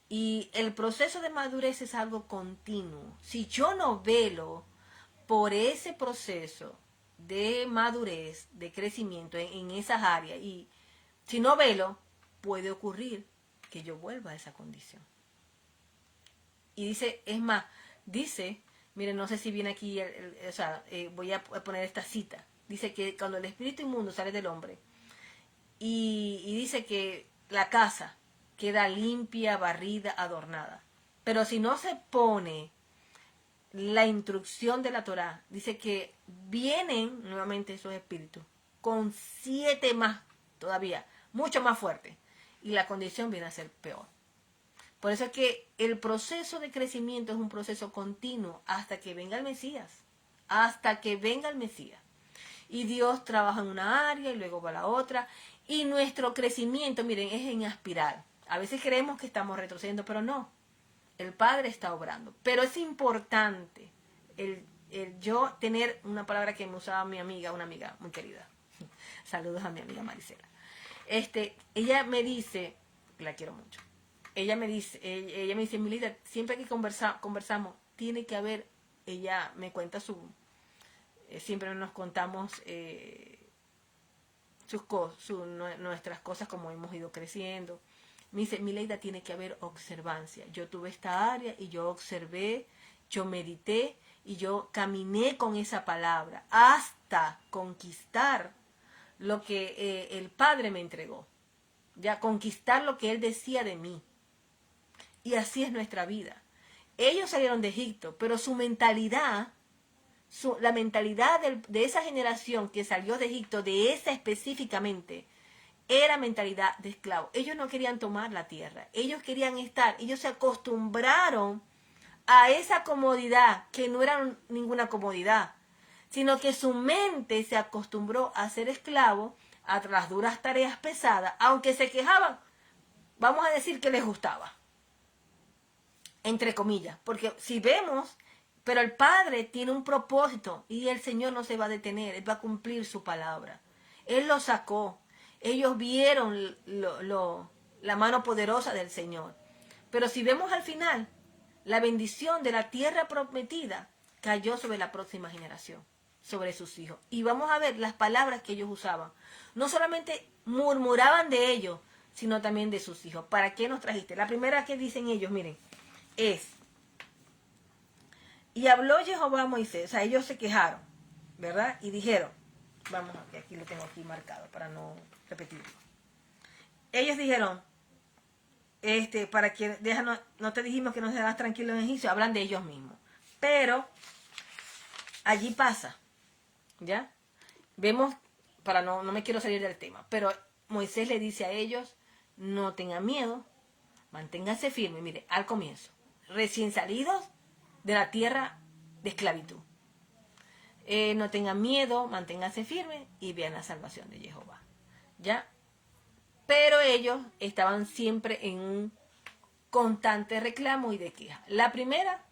Y el proceso de madurez es algo continuo. Si yo no velo por ese proceso de madurez, de crecimiento en esas áreas, y si no velo, puede ocurrir que yo vuelva a esa condición. Y dice, es más, dice, miren, no sé si viene aquí, voy a poner esta cita. Dice que cuando el espíritu inmundo sale del hombre, y dice que la casa queda limpia, barrida, adornada. Pero si no se pone la instrucción de la Torá, dice que vienen nuevamente esos espíritus con 7 más todavía, mucho más fuertes. Y la condición viene a ser peor. Por eso es que el proceso de crecimiento es un proceso continuo hasta que venga el Mesías. Hasta que venga el Mesías. Y Dios trabaja en una área y luego va a la otra. Y nuestro crecimiento, miren, es en espiral. A veces creemos que estamos retrocediendo, pero no. El Padre está obrando. Pero es importante el yo tener una palabra que me usaba mi amiga, una amiga muy querida. Saludos a mi amiga Marisela. Ella me dice, la quiero mucho. Ella me dice, Milita, siempre que conversamos, tiene que haber, ella me cuenta siempre nos contamos nuestras cosas, como hemos ido creciendo. Me dice, Mileida, tiene que haber observancia. Yo tuve esta área y yo observé, yo medité y yo caminé con esa palabra hasta conquistar lo que el Padre me entregó. Ya conquistar lo que Él decía de mí. Y así es nuestra vida. Ellos salieron de Egipto, pero su mentalidad la mentalidad de esa generación que salió de Egipto, de esa específicamente, era mentalidad de esclavo. Ellos no querían tomar la tierra, ellos querían estar, ellos se acostumbraron a esa comodidad, que no era ninguna comodidad, sino que su mente se acostumbró a ser esclavo a las duras tareas pesadas, aunque se quejaban, vamos a decir que les gustaba, entre comillas, porque si vemos, pero el Padre tiene un propósito y el Señor no se va a detener, Él va a cumplir su palabra. Él lo sacó, ellos vieron la mano poderosa del Señor. Pero si vemos al final, la bendición de la tierra prometida cayó sobre la próxima generación, sobre sus hijos. Y vamos a ver las palabras que ellos usaban. No solamente murmuraban de ellos, sino también de sus hijos. ¿Para qué nos trajiste? La primera que dicen ellos, miren, es: y habló Jehová a Moisés. O sea, ellos se quejaron, ¿verdad? Y dijeron, vamos a ver, aquí lo tengo aquí marcado para no repetirlo. Ellos dijeron, para que déjanos, no te dijimos que nos dejarás tranquilo en Egipcio. Hablan de ellos mismos. Pero allí pasa, ¿ya? Vemos, no me quiero salir del tema, pero Moisés le dice a ellos, no tengan miedo, manténganse firmes. Mire, al comienzo, recién salidos de la tierra de esclavitud. No tengan miedo, manténganse firmes y vean la salvación de Jehová. ¿Ya? Pero ellos estaban siempre en un constante reclamo y de queja. La primera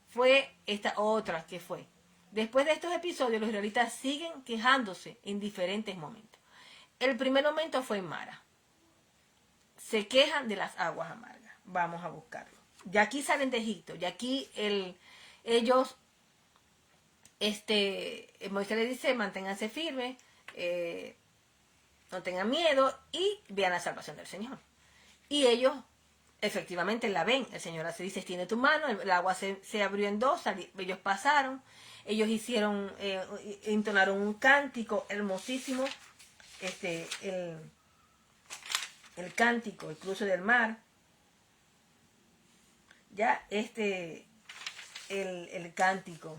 fue esta otra que fue. Después de estos episodios, los israelitas siguen quejándose en diferentes momentos. El primer momento fue en Mara. Se quejan de las aguas amargas. Vamos a buscarlo. Ya aquí salen de Egipto. Y aquí ellos, Moisés le dice, manténganse firmes, no tengan miedo y vean la salvación del Señor. Y ellos efectivamente la ven. El Señor se dice, extiende tu mano, el agua se abrió en dos, ellos pasaron, ellos hicieron, entonaron un cántico hermosísimo, el cántico, el cruce del mar. Ya el cántico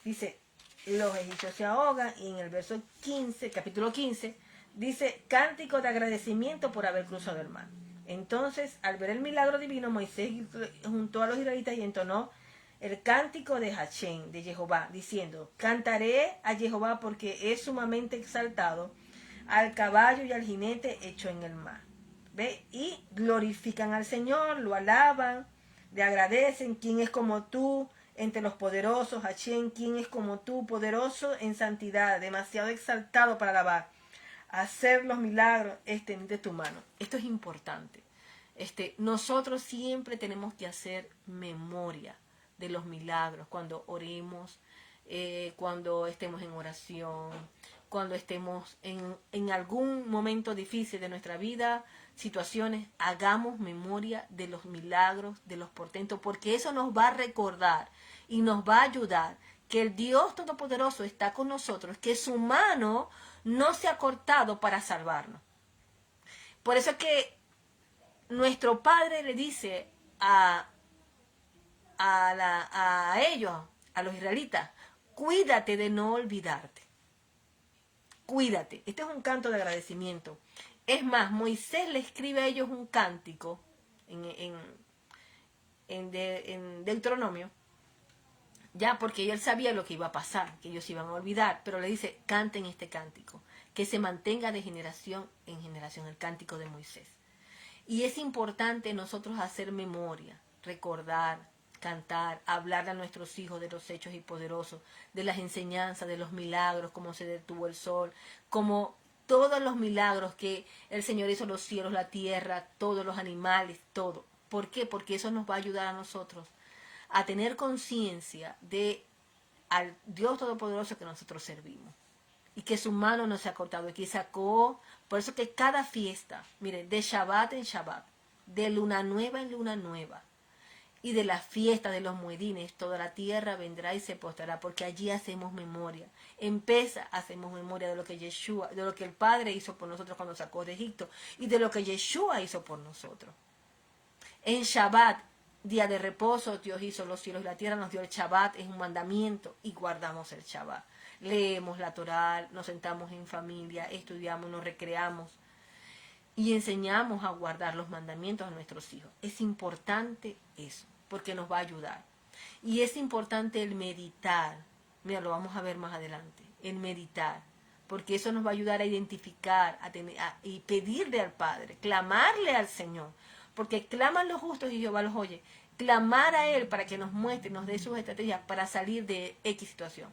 dice, los egipcios se ahogan, y en el verso 15, capítulo 15, dice, cántico de agradecimiento por haber cruzado el mar. Entonces, al ver el milagro divino, Moisés juntó a los israelitas y entonó el cántico de Hachén, de Jehová, diciendo, cantaré a Jehová porque es sumamente exaltado, al caballo y al jinete hecho en el mar. ¿Ve? Y glorifican al Señor, lo alaban, le agradecen, ¿quién es como tú entre los poderosos? Hachén, ¿quién es como tú, poderoso en santidad, demasiado exaltado para alabar? Hacer los milagros, extender tu mano. Esto es importante. Nosotros siempre tenemos que hacer memoria de los milagros cuando oremos, cuando estemos en oración, cuando estemos en algún momento difícil de nuestra vida, situaciones, hagamos memoria de los milagros, de los portentos, porque eso nos va a recordar y nos va a ayudar que el Dios Todopoderoso está con nosotros, que su mano no se ha cortado para salvarnos. Por eso es que nuestro Padre le dice a ellos, a los israelitas, cuídate de no olvidarte. Cuídate. Este es un canto de agradecimiento. Es más, Moisés le escribe a ellos un cántico en Deuteronomio, ya porque él sabía lo que iba a pasar, que ellos iban a olvidar, pero le dice, canten este cántico, que se mantenga de generación en generación, el cántico de Moisés. Y es importante nosotros hacer memoria, recordar, cantar, hablar a nuestros hijos de los hechos y poderosos, de las enseñanzas, de los milagros, cómo se detuvo el sol, como todos los milagros que el Señor hizo, los cielos, la tierra, todos los animales, todo. ¿Por qué? Porque eso nos va a ayudar a nosotros a tener conciencia de al Dios Todopoderoso que nosotros servimos. Y que su mano no se ha cortado, y que sacó, por eso que cada fiesta, mire, de Shabbat en Shabbat, de luna nueva en luna nueva, y de la fiesta de los muedines, toda la tierra vendrá y se postrará, porque allí hacemos memoria. En Pesa hacemos memoria de lo que Yeshua, de lo que el Padre hizo por nosotros cuando sacó de Egipto, y de lo que Yeshua hizo por nosotros. En Shabbat día de reposo, Dios hizo los cielos y la tierra, nos dio el Shabbat, es un mandamiento, y guardamos el Shabbat. Leemos la Torá, nos sentamos en familia, estudiamos, nos recreamos y enseñamos a guardar los mandamientos a nuestros hijos. Es importante eso, porque nos va a ayudar. Y es importante el meditar. Mira, lo vamos a ver más adelante. El meditar. Porque eso nos va a ayudar a identificar y pedirle al Padre, clamarle al Señor. Porque claman los justos y Jehová los oye. Clamar a Él para que nos muestre, nos dé sus estrategias para salir de X situación.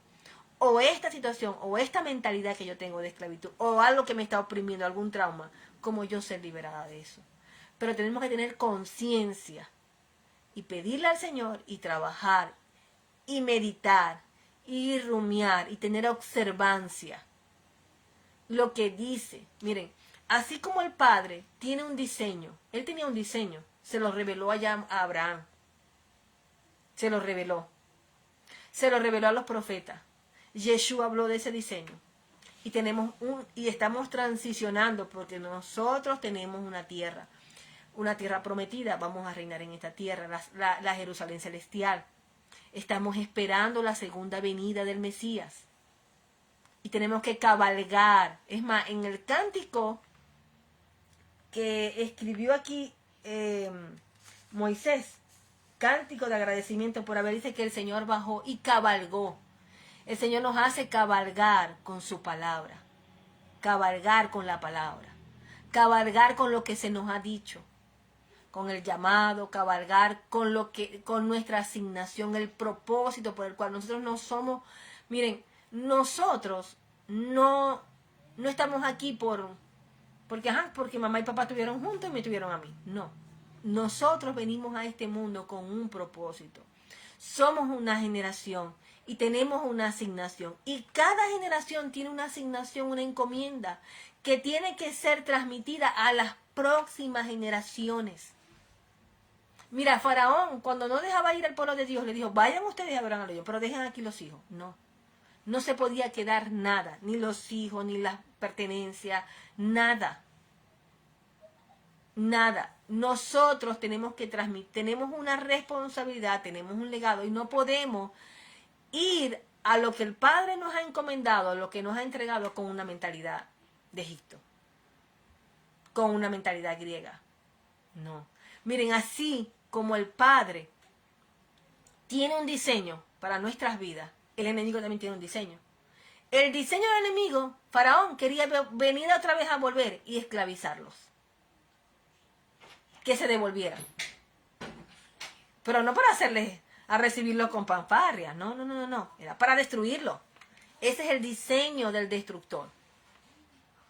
O esta situación, o esta mentalidad que yo tengo de esclavitud, o algo que me está oprimiendo, algún trauma, como yo ser liberada de eso. Pero tenemos que tener conciencia y pedirle al Señor y trabajar y meditar y rumiar y tener observancia. Lo que dice, miren, así como el Padre tiene un diseño, Él tenía un diseño, se lo reveló allá a Abraham, se lo reveló a los profetas. Yeshua habló de ese diseño y estamos transicionando porque nosotros tenemos una tierra prometida, vamos a reinar en esta tierra, la Jerusalén celestial. Estamos esperando la segunda venida del Mesías. Y tenemos que cabalgar. Es más, en el cántico que escribió aquí Moisés, cántico de agradecimiento por haber, dice que el Señor bajó y cabalgó. El Señor nos hace cabalgar con su palabra, cabalgar con la palabra, cabalgar con lo que se nos ha dicho, con el llamado, cabalgar con nuestra asignación, el propósito por el cual nosotros no somos. Miren, nosotros no estamos aquí porque mamá y papá estuvieron juntos y me tuvieron a mí. No. Nosotros venimos a este mundo con un propósito. Somos una generación y tenemos una asignación. Y cada generación tiene una asignación, una encomienda que tiene que ser transmitida a las próximas generaciones. Mira, Faraón, cuando no dejaba ir al pueblo de Dios, le dijo, vayan ustedes a Abraham, pero dejen aquí los hijos. No se podía quedar nada, ni los hijos, ni las pertenencias, nada. Nada. Nosotros tenemos que transmitir, tenemos una responsabilidad, tenemos un legado y no podemos ir a lo que el Padre nos ha encomendado, a lo que nos ha entregado con una mentalidad de Egipto, con una mentalidad griega. No. Miren, así como el Padre tiene un diseño para nuestras vidas, el enemigo también tiene un diseño. El diseño del enemigo, Faraón quería venir otra vez a volver y esclavizarlos. Que se devolvieran. Pero no para hacerles a recibirlos con fanfarrias. No. Era para destruirlo. Ese es el diseño del destructor.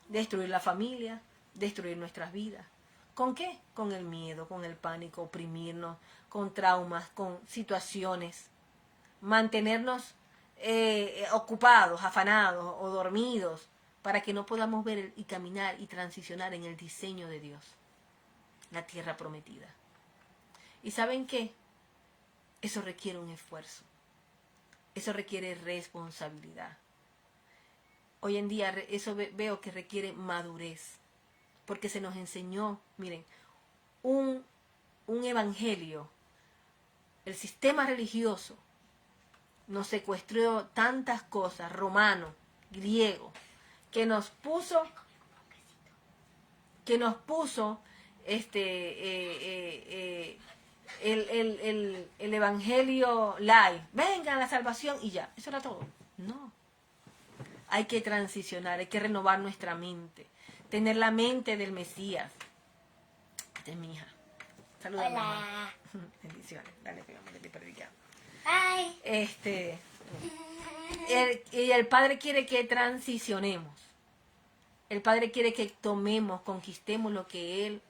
Destruir la familia, destruir nuestras vidas. ¿Con qué? Con el miedo, con el pánico, oprimirnos, con traumas, con situaciones. Mantenernos ocupados, afanados o dormidos para que no podamos ver y caminar y transicionar en el diseño de Dios. La tierra prometida. ¿Y saben qué? Eso requiere un esfuerzo. Eso requiere responsabilidad. Hoy en día eso veo que requiere madurez. Porque se nos enseñó, miren, un evangelio, el sistema religioso nos secuestró tantas cosas, romano, griego, que nos puso el evangelio light, venga la salvación y ya, eso era todo. No, hay que transicionar, hay que renovar nuestra mente, tener la mente del Mesías. Esta es mi hija. Saluda, mamá. Bendiciones. Dale, pegamos, que te predicamos. Bye. El Padre quiere que transicionemos. El Padre quiere que tomemos, conquistemos lo que Él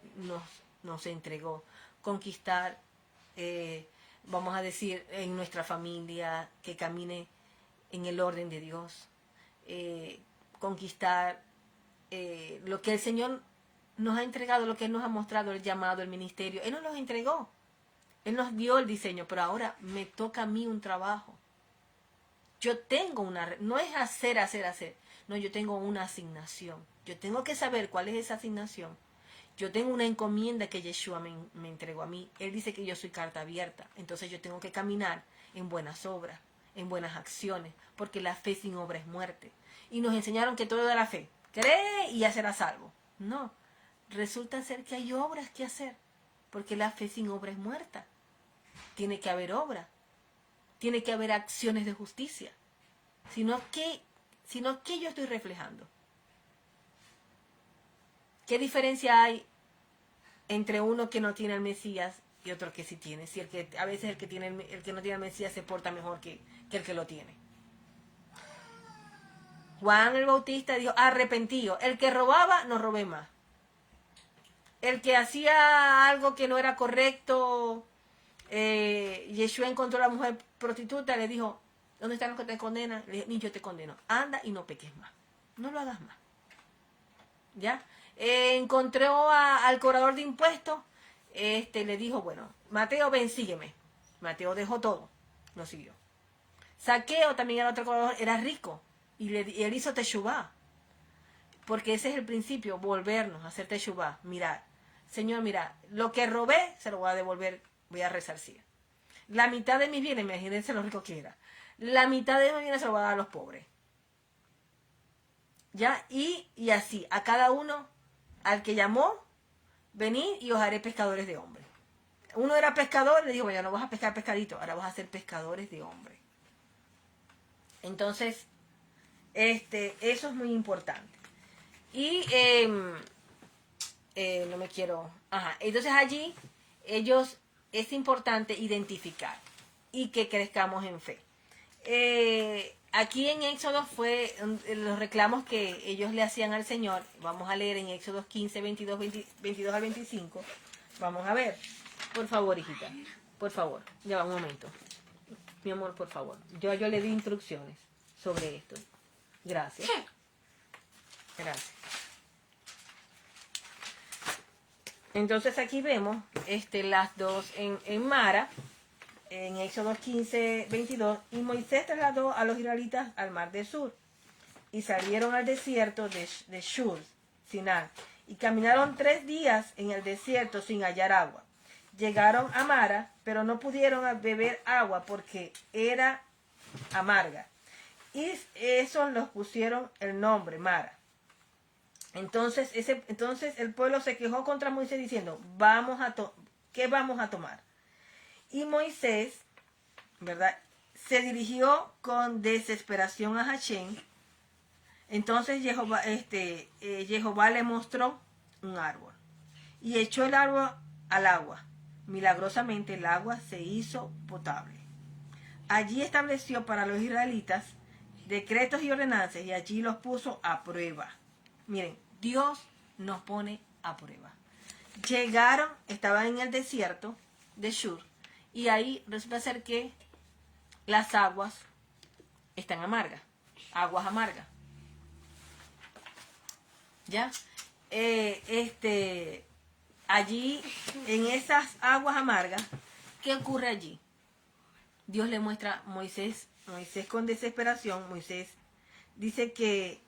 nos entregó. Conquistar, vamos a decir, en nuestra familia, que camine en el orden de Dios. Conquistar lo que el Señor nos ha entregado, lo que Él nos ha mostrado, el llamado, el ministerio. Él nos lo entregó. Él nos dio el diseño, pero ahora me toca a mí un trabajo. Yo tengo no es hacer. No, yo tengo una asignación. Yo tengo que saber cuál es esa asignación. Yo tengo una encomienda que Yeshua me entregó a mí. Él dice que yo soy carta abierta. Entonces yo tengo que caminar en buenas obras, en buenas acciones, porque la fe sin obra es muerte. Y nos enseñaron que todo era la fe. Cree y ya serás salvo. No, resulta ser que hay obras que hacer, porque la fe sin obra es muerta. Tiene que haber obra, tiene que haber acciones de justicia. Sino que yo estoy reflejando. ¿Qué diferencia hay entre uno que no tiene al Mesías y otro que sí tiene? Si a veces el que no tiene al Mesías se porta mejor que el que lo tiene. Juan el Bautista dijo, arrepentido. El que robaba, no robé más. El que hacía algo que no era correcto, Yeshua encontró a la mujer prostituta, le dijo, ¿dónde están los que te condenan? Le dijo, ni yo te condeno. Anda y no peques más. No lo hagas más. ¿Ya? Encontró al cobrador de impuestos, le dijo, bueno, Mateo, ven, sígueme. Mateo dejó todo, lo siguió. Zaqueo también era otro cobrador, era rico, y él hizo teshuvá, porque ese es el principio, volvernos, hacer teshuvá, mirar. Señor, mira, lo que robé, se lo voy a devolver, voy a resarcir. La mitad de mis bienes, imagínense lo rico que era, la mitad de mis bienes se lo voy a dar a los pobres. ¿Ya? Y así, a cada uno, al que llamó, venid y os haré pescadores de hombres. Uno era pescador, le dijo, bueno, no vas a pescar pescadito, ahora vas a ser pescadores de hombres. Entonces, eso es muy importante. Y no me quiero... Entonces allí, es importante identificar y que crezcamos en fe. Aquí en Éxodo fue los reclamos que ellos le hacían al Señor. Vamos a leer en Éxodo 15, 22 al 25. Vamos a ver. Por favor, hijita. Por favor. Ya va un momento. Mi amor, por favor. Yo le di instrucciones sobre esto. Gracias. Gracias. Entonces aquí vemos las dos en Mara, en Éxodo 15, 22, y Moisés trasladó a los israelitas al mar del sur, y salieron al desierto de Shur, Sinai, y caminaron 3 días en el desierto sin hallar agua. Llegaron a Mara, pero no pudieron beber agua porque era amarga, y eso los pusieron el nombre, Mara. Entonces el pueblo se quejó contra Moisés diciendo, ¿qué vamos a tomar? Y Moisés, ¿verdad?, se dirigió con desesperación a Hashem. Entonces Jehová le mostró un árbol y echó el árbol al agua. Milagrosamente el agua se hizo potable. Allí estableció para los israelitas decretos y ordenanzas y allí los puso a prueba. Miren, Dios nos pone a prueba. Estaban en el desierto de Shur, y ahí resulta ser que las aguas están amargas, aguas amargas. ¿Ya? Allí, en esas aguas amargas, ¿qué ocurre allí? Dios le muestra a Moisés con desesperación. Moisés dice que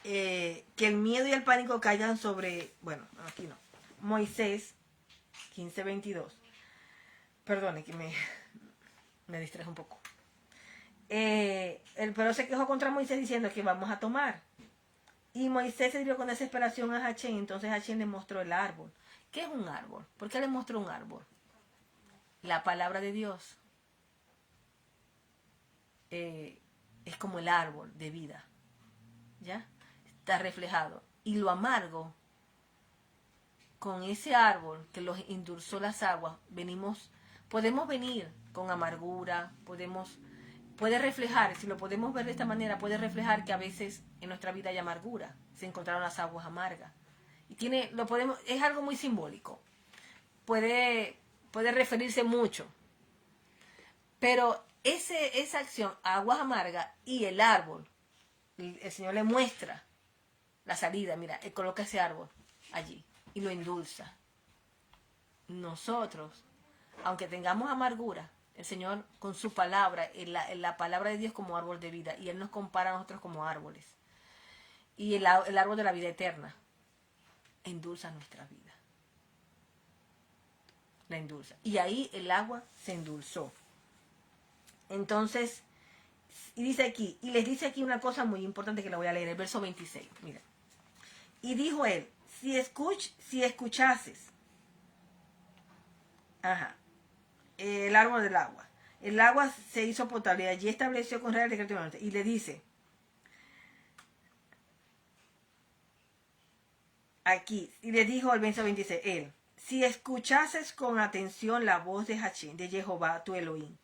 el miedo y el pánico caigan sobre... Bueno, aquí no. Moisés 15:22. Perdone que me distraje un poco. El pueblo se quejó contra Moisés diciendo que vamos a tomar. Y Moisés se dirigió con desesperación a Hashem. Entonces Hashem le mostró el árbol. ¿Qué es un árbol? ¿Por qué le mostró un árbol? La palabra de Dios es como el árbol de vida. ¿Ya? Está reflejado. Y lo amargo, con ese árbol que los endulzó las aguas, podemos venir con amargura, puede reflejar, si lo podemos ver de esta manera, puede reflejar que a veces en nuestra vida hay amargura, se encontraron las aguas amargas. Y es algo muy simbólico. Puede referirse mucho. Pero esa acción, aguas amargas y el árbol, el Señor le muestra la salida. Mira, él coloca ese árbol allí y lo endulza. Nosotros, aunque tengamos amargura, el Señor con su palabra, la palabra de Dios como árbol de vida, y Él nos compara a nosotros como árboles. Y el árbol de la vida eterna. endulza nuestra vida. La endulza. Y ahí el agua se endulzó. Entonces, y dice aquí, y les dice aquí una cosa muy importante que la voy a leer, el verso 26. Mira. Y dijo él, si escuchases, el árbol del agua. El agua se hizo potable y allí estableció con real decreto. Y le dice, aquí, y le dijo al verso 26, él, si escuchases con atención la voz de Hachín, de Jehová, tu Elohim,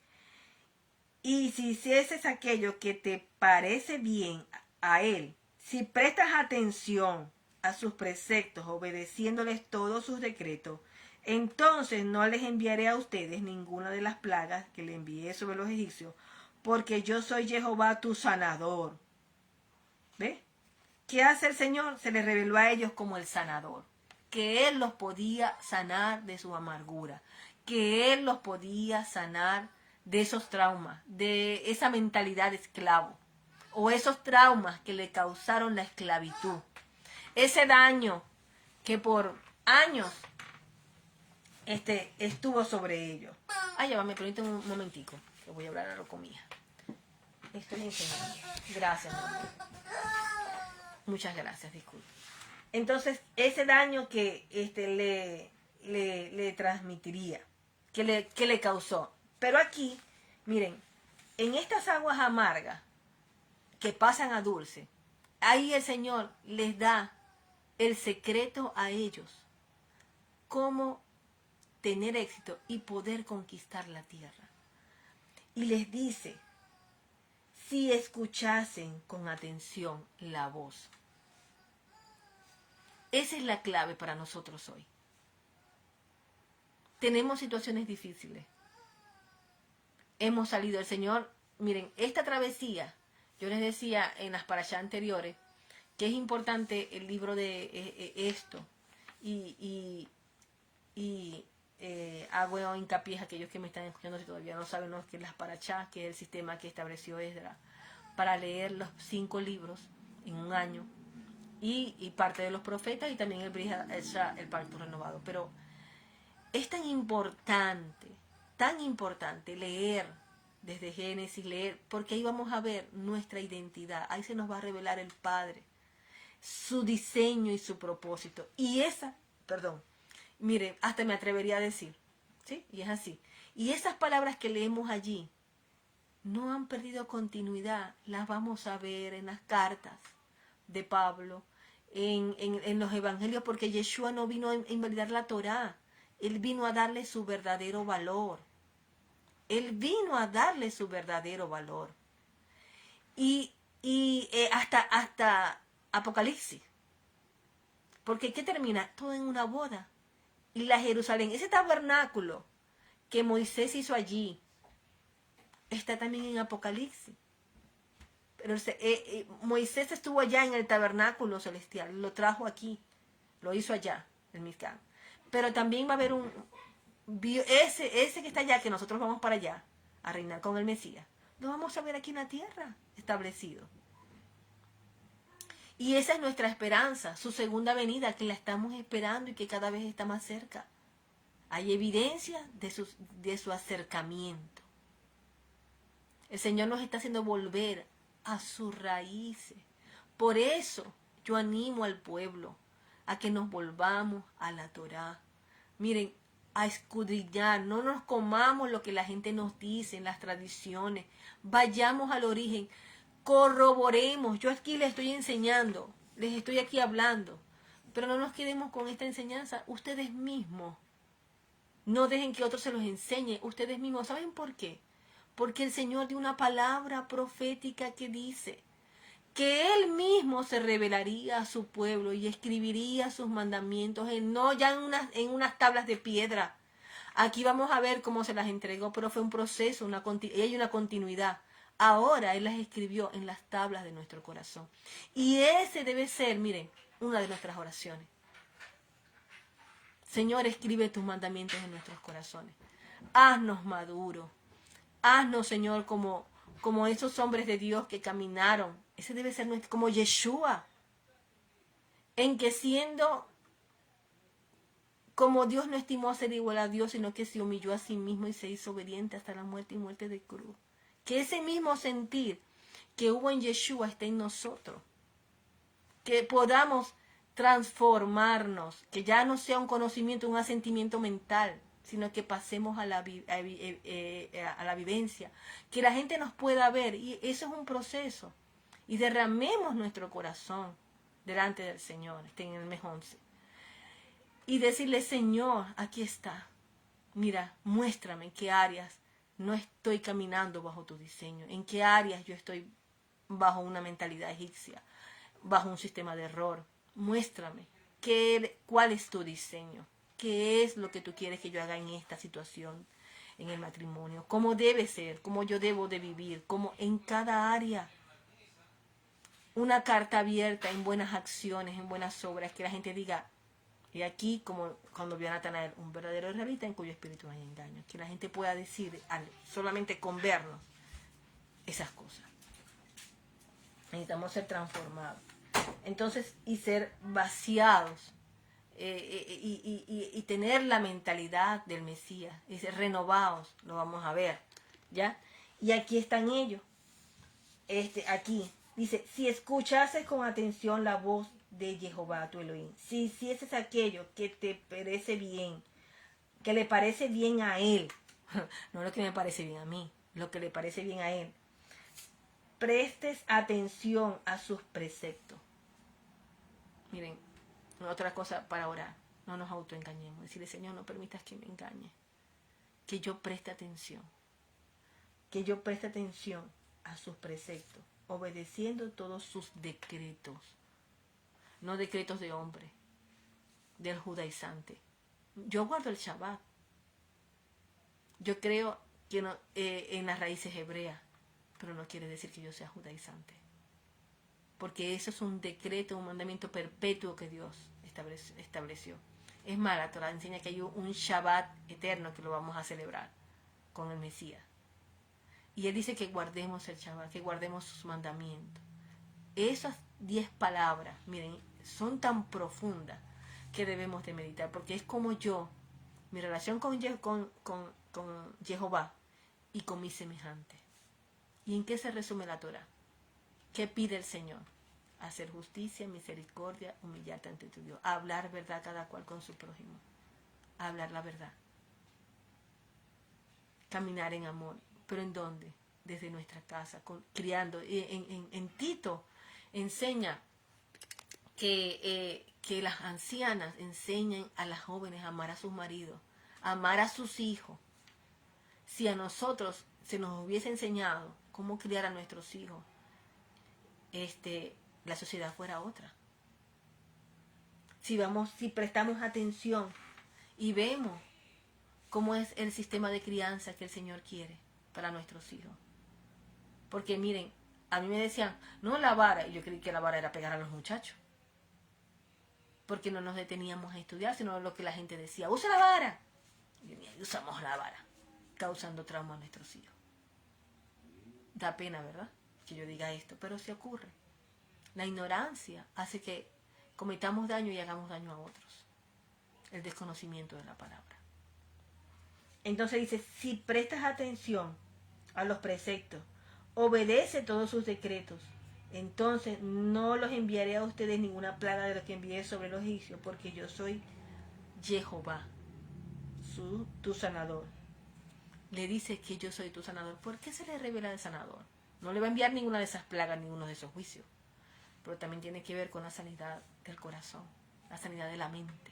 y si hicieses aquello que te parece bien a él, si prestas atención a sus preceptos, obedeciéndoles todos sus decretos, entonces no les enviaré a ustedes ninguna de las plagas que le envié sobre los egipcios, porque yo soy Jehová tu sanador. ¿Ve? ¿Qué hace el Señor? Se les reveló a ellos como el sanador, que Él los podía sanar de su amargura, que Él los podía sanar de esos traumas, de esa mentalidad de esclavo, o esos traumas que le causaron la esclavitud, ese daño que por años estuvo sobre ellos. Ay, ya va, me permiten un momentico, que voy a hablar algo con mi hija. Estoy enseñando. Gracias, mi amor. Muchas gracias, disculpe. Entonces, ese daño que le transmitiría, que le causó. Pero aquí, miren, en estas aguas amargas que pasan a dulce, ahí el Señor les da el secreto a ellos, cómo tener éxito y poder conquistar la tierra. Y les dice, si escuchasen con atención la voz. Esa es la clave para nosotros hoy. Tenemos situaciones difíciles. Hemos salido, el Señor, miren, esta travesía, yo les decía en las parashá anteriores, que es importante el libro de esto, y hago hincapié a aquellos que me están escuchando si todavía no saben lo que es las parashá, que es el sistema que estableció Esdras, para leer los 5 libros en un año, y parte de los profetas, y también el pacto renovado. Pero es tan importante leer desde Génesis, leer, porque ahí vamos a ver nuestra identidad, ahí se nos va a revelar el Padre, su diseño y su propósito. Y miren, hasta me atrevería a decir, ¿sí? Y es así. Y esas palabras que leemos allí no han perdido continuidad, las vamos a ver en las cartas de Pablo, en los evangelios, porque Yeshua no vino a invalidar la Torá, Él vino a darle su verdadero valor. Él vino a darle su verdadero valor. Y hasta Apocalipsis. Porque ¿qué termina? Todo en una boda. Y la Jerusalén, ese tabernáculo que Moisés hizo allí, está también en Apocalipsis. Pero Moisés estuvo allá en el tabernáculo celestial, lo trajo aquí, lo hizo allá, en Mizcán. Pero también va a haber ese que está allá, que nosotros vamos para allá, a reinar con el Mesías, lo vamos a ver aquí en la tierra, establecido. Y esa es nuestra esperanza, su segunda venida, que la estamos esperando y que cada vez está más cerca. Hay evidencia de su acercamiento. El Señor nos está haciendo volver a sus raíces. Por eso yo animo al pueblo a que nos volvamos a la Torá. Miren, a escudriñar, no nos comamos lo que la gente nos dice, las tradiciones. Vayamos al origen, corroboremos. Yo aquí les estoy enseñando, les estoy aquí hablando, pero no nos quedemos con esta enseñanza. Ustedes mismos, no dejen que otros se los enseñen. Ustedes mismos, ¿saben por qué? Porque el Señor dio una palabra profética que dice que Él mismo se revelaría a su pueblo y escribiría sus mandamientos, no ya en unas tablas de piedra. Aquí vamos a ver cómo se las entregó, pero fue un proceso, y hay una continuidad. Ahora Él las escribió en las tablas de nuestro corazón. Y ese debe ser, miren, una de nuestras oraciones. Señor, escribe tus mandamientos en nuestros corazones. Haznos maduros. Haznos, Señor, como esos hombres de Dios que caminaron. Ese debe ser nuestro, como Yeshua, en que siendo Como Dios no estimó ser igual a Dios, sino que se humilló a sí mismo y se hizo obediente hasta la muerte y muerte de cruz. Que ese mismo sentir que hubo en Yeshua está en nosotros. Que podamos transformarnos, que ya no sea un conocimiento, un asentimiento mental, sino que pasemos a la vivencia, que la gente nos pueda ver, y eso es un proceso, y derramemos nuestro corazón delante del Señor, está en el mes 11, y decirle: Señor, aquí está, mira, muéstrame en qué áreas no estoy caminando bajo tu diseño, en qué áreas yo estoy bajo una mentalidad egipcia, bajo un sistema de error. Muéstrame cuál es tu diseño, qué es lo que tú quieres que yo haga en esta situación, en el matrimonio, cómo debe ser, cómo yo debo de vivir, cómo en cada área. Una carta abierta en buenas acciones, en buenas obras, que la gente diga: y aquí, como cuando vio a Natanael, un verdadero israelita en cuyo espíritu no hay engaño, que la gente pueda decir solamente con vernos esas cosas. Necesitamos ser transformados. Entonces, y ser vaciados, y tener la mentalidad del Mesías, y ser renovados, lo vamos a ver, ¿ya? Y aquí están ellos, aquí, dice: si escuchases con atención la voz de Jehová tu Elohim, si hicieses aquello que te parece bien, que le parece bien a él, no lo que me parece bien a mí, lo que le parece bien a él, prestes atención a sus preceptos. Miren, otra cosa para orar: no nos autoengañemos. Decirle: Señor, no permitas que me engañe. Que yo preste atención. Que yo preste atención a sus preceptos, obedeciendo todos sus decretos. No decretos de hombre, del judaizante. Yo guardo el Shabbat. Yo creo que no, en las raíces hebreas, pero no quiere decir que yo sea judaizante. Porque eso es un decreto, un mandamiento perpetuo que Dios estableció. Es más, la Torah enseña que hay un Shabbat eterno que lo vamos a celebrar con el Mesías. Y Él dice que guardemos el Shabbat, que guardemos sus mandamientos. Esas 10 palabras, miren, son tan profundas que debemos de meditar, porque es como mi relación con Jehová y con mis semejantes. ¿Y en qué se resume la Torah? ¿Qué pide el Señor? Hacer justicia, misericordia, humillarte ante tu Dios. Hablar verdad cada cual con su prójimo. Hablar la verdad. Caminar en amor. ¿Pero en dónde? Desde nuestra casa, criando. En Tito enseña que las ancianas enseñen a las jóvenes a amar a sus maridos, a amar a sus hijos. Si a nosotros se nos hubiese enseñado cómo criar a nuestros hijos, la sociedad fuera otra. Si prestamos atención y vemos cómo es el sistema de crianza que el Señor quiere para nuestros hijos. Porque miren, a mí me decían: no, la vara, y yo creí que la vara era pegar a los muchachos, porque no nos deteníamos a estudiar, sino lo que la gente decía: usa la vara. Y usamos la vara, causando trauma a nuestros hijos. Da pena, ¿verdad?, que yo diga esto, pero sí ocurre. La ignorancia hace que cometamos daño y hagamos daño a otros. El desconocimiento de la palabra. Entonces dice: si prestas atención a los preceptos, obedece todos sus decretos, entonces no los enviaré a ustedes ninguna plaga de lo que envié sobre los egipcios, porque yo soy Jehová, tu sanador. Le dice que yo soy tu sanador. ¿Por qué se le revela el sanador? No le va a enviar ninguna de esas plagas, ninguno de esos juicios. Pero también tiene que ver con la sanidad del corazón, la sanidad de la mente,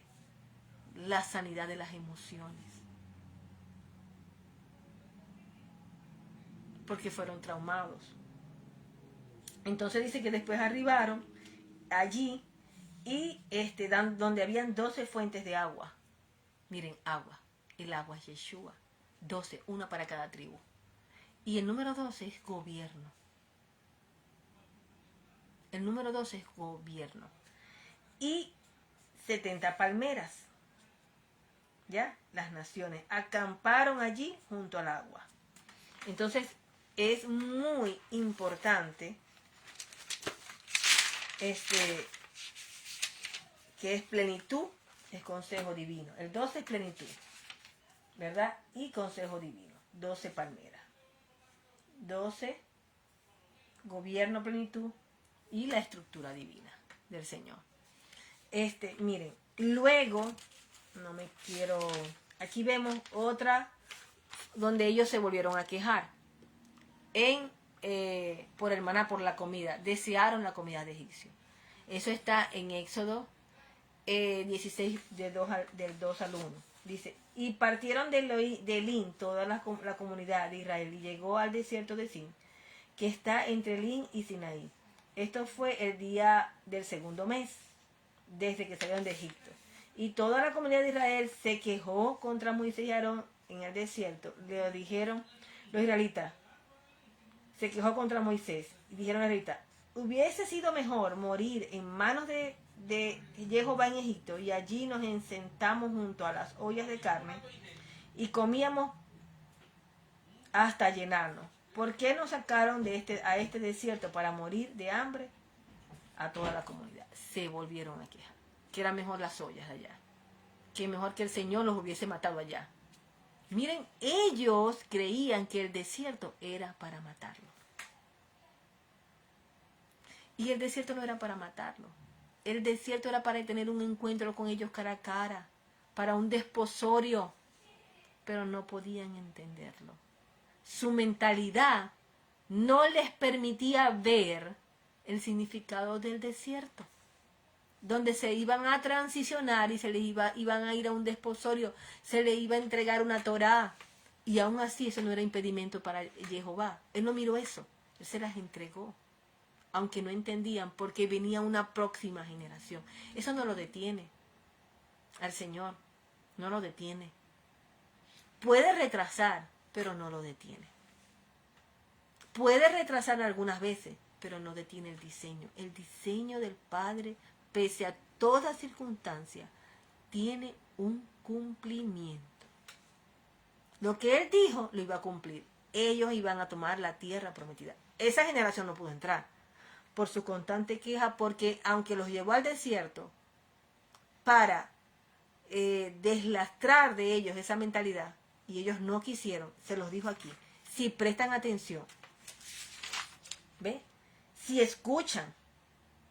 la sanidad de las emociones. Porque fueron traumados. Entonces dice que después arribaron allí y donde habían 12 fuentes de agua. Miren, agua. El agua es Yeshua. 12, una para cada tribu. Y el número 12 es gobierno. El número 12 es gobierno. Y 70 palmeras. ¿Ya? Las naciones acamparon allí junto al agua. Entonces es muy importante que es plenitud es consejo divino. El 12 es plenitud, ¿verdad? Y consejo divino. 12 palmeras. 12 gobierno, plenitud y la estructura divina del Señor. Miren, luego, no me quiero... Aquí vemos otra donde ellos se volvieron a quejar. Por el maná, por la comida. Desearon la comida de egipcio. Eso está en Éxodo 16, del 2 al 1. Dice, y partieron de Elín toda la comunidad de Israel y llegó al desierto de Sin, que está entre Elín y Sinaí. Esto fue el día del segundo mes, desde que salieron de Egipto. Y toda la comunidad de Israel se quejó contra Moisés y Aarón en el desierto. Le dijeron los israelitas, se quejó contra Moisés. Y dijeron los israelitas, hubiese sido mejor morir en manos de Jehová en Egipto, y allí nos sentamos junto a las ollas de carne y comíamos hasta llenarnos. ¿Por qué nos sacaron a este desierto para morir de hambre? A toda la comunidad se volvieron a quejar, que era mejor las ollas de allá, que mejor que el Señor los hubiese matado allá. Miren, ellos creían que el desierto era para matarlo. Y el desierto no era para matarlo. El desierto era para tener un encuentro con ellos cara a cara, para un desposorio, pero no podían entenderlo. Su mentalidad no les permitía ver el significado del desierto, donde se iban a transicionar y iban a ir a un desposorio, se les iba a entregar una Torá, y aún así eso no era impedimento para Jehová. Él no miró eso, él se las entregó, aunque no entendían, porque venía una próxima generación. Eso no lo detiene al Señor, no lo detiene. Puede retrasar, pero no lo detiene. Puede retrasar algunas veces, pero no detiene el diseño. El diseño del Padre, pese a toda circunstancia, tiene un cumplimiento. Lo que Él dijo, lo iba a cumplir. Ellos iban a tomar la tierra prometida. Esa generación no pudo entrar por su constante queja, porque aunque los llevó al desierto para deslastrar de ellos esa mentalidad, y ellos no quisieron, se los dijo aquí, si prestan atención, ¿ve? Si escuchan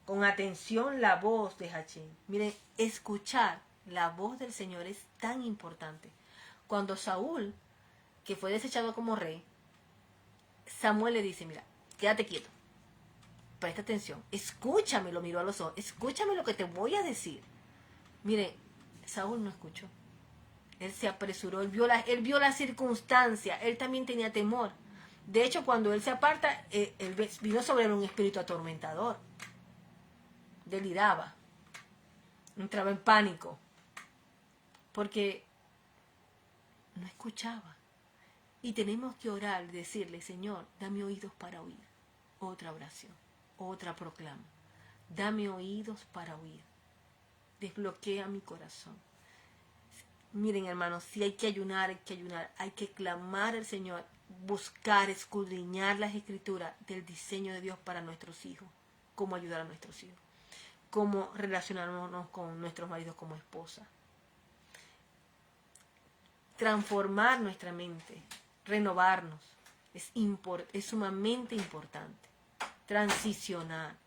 con atención la voz de Hachín. Miren, escuchar la voz del Señor es tan importante. Cuando Saúl, que fue desechado como rey, Samuel le dice, mira, quédate quieto, presta atención, escúchame, lo miró a los ojos, escúchame lo que te voy a decir. Miren, Saúl no escuchó. Él se apresuró, él vio la circunstancia, él también tenía temor. De hecho, cuando él se aparta, él vino sobre él un espíritu atormentador. Deliraba, entraba en pánico, porque no escuchaba. Y tenemos que orar, decirle, Señor, dame oídos para oír. Otra oración, otra proclama. Dame oídos para oír. Desbloquea mi corazón. Miren, hermanos, si hay que ayunar, hay que clamar al Señor, buscar, escudriñar las escrituras del diseño de Dios para nuestros hijos, cómo ayudar a nuestros hijos, cómo relacionarnos con nuestros maridos como esposa, transformar nuestra mente, renovarnos, es sumamente importante, transicionar.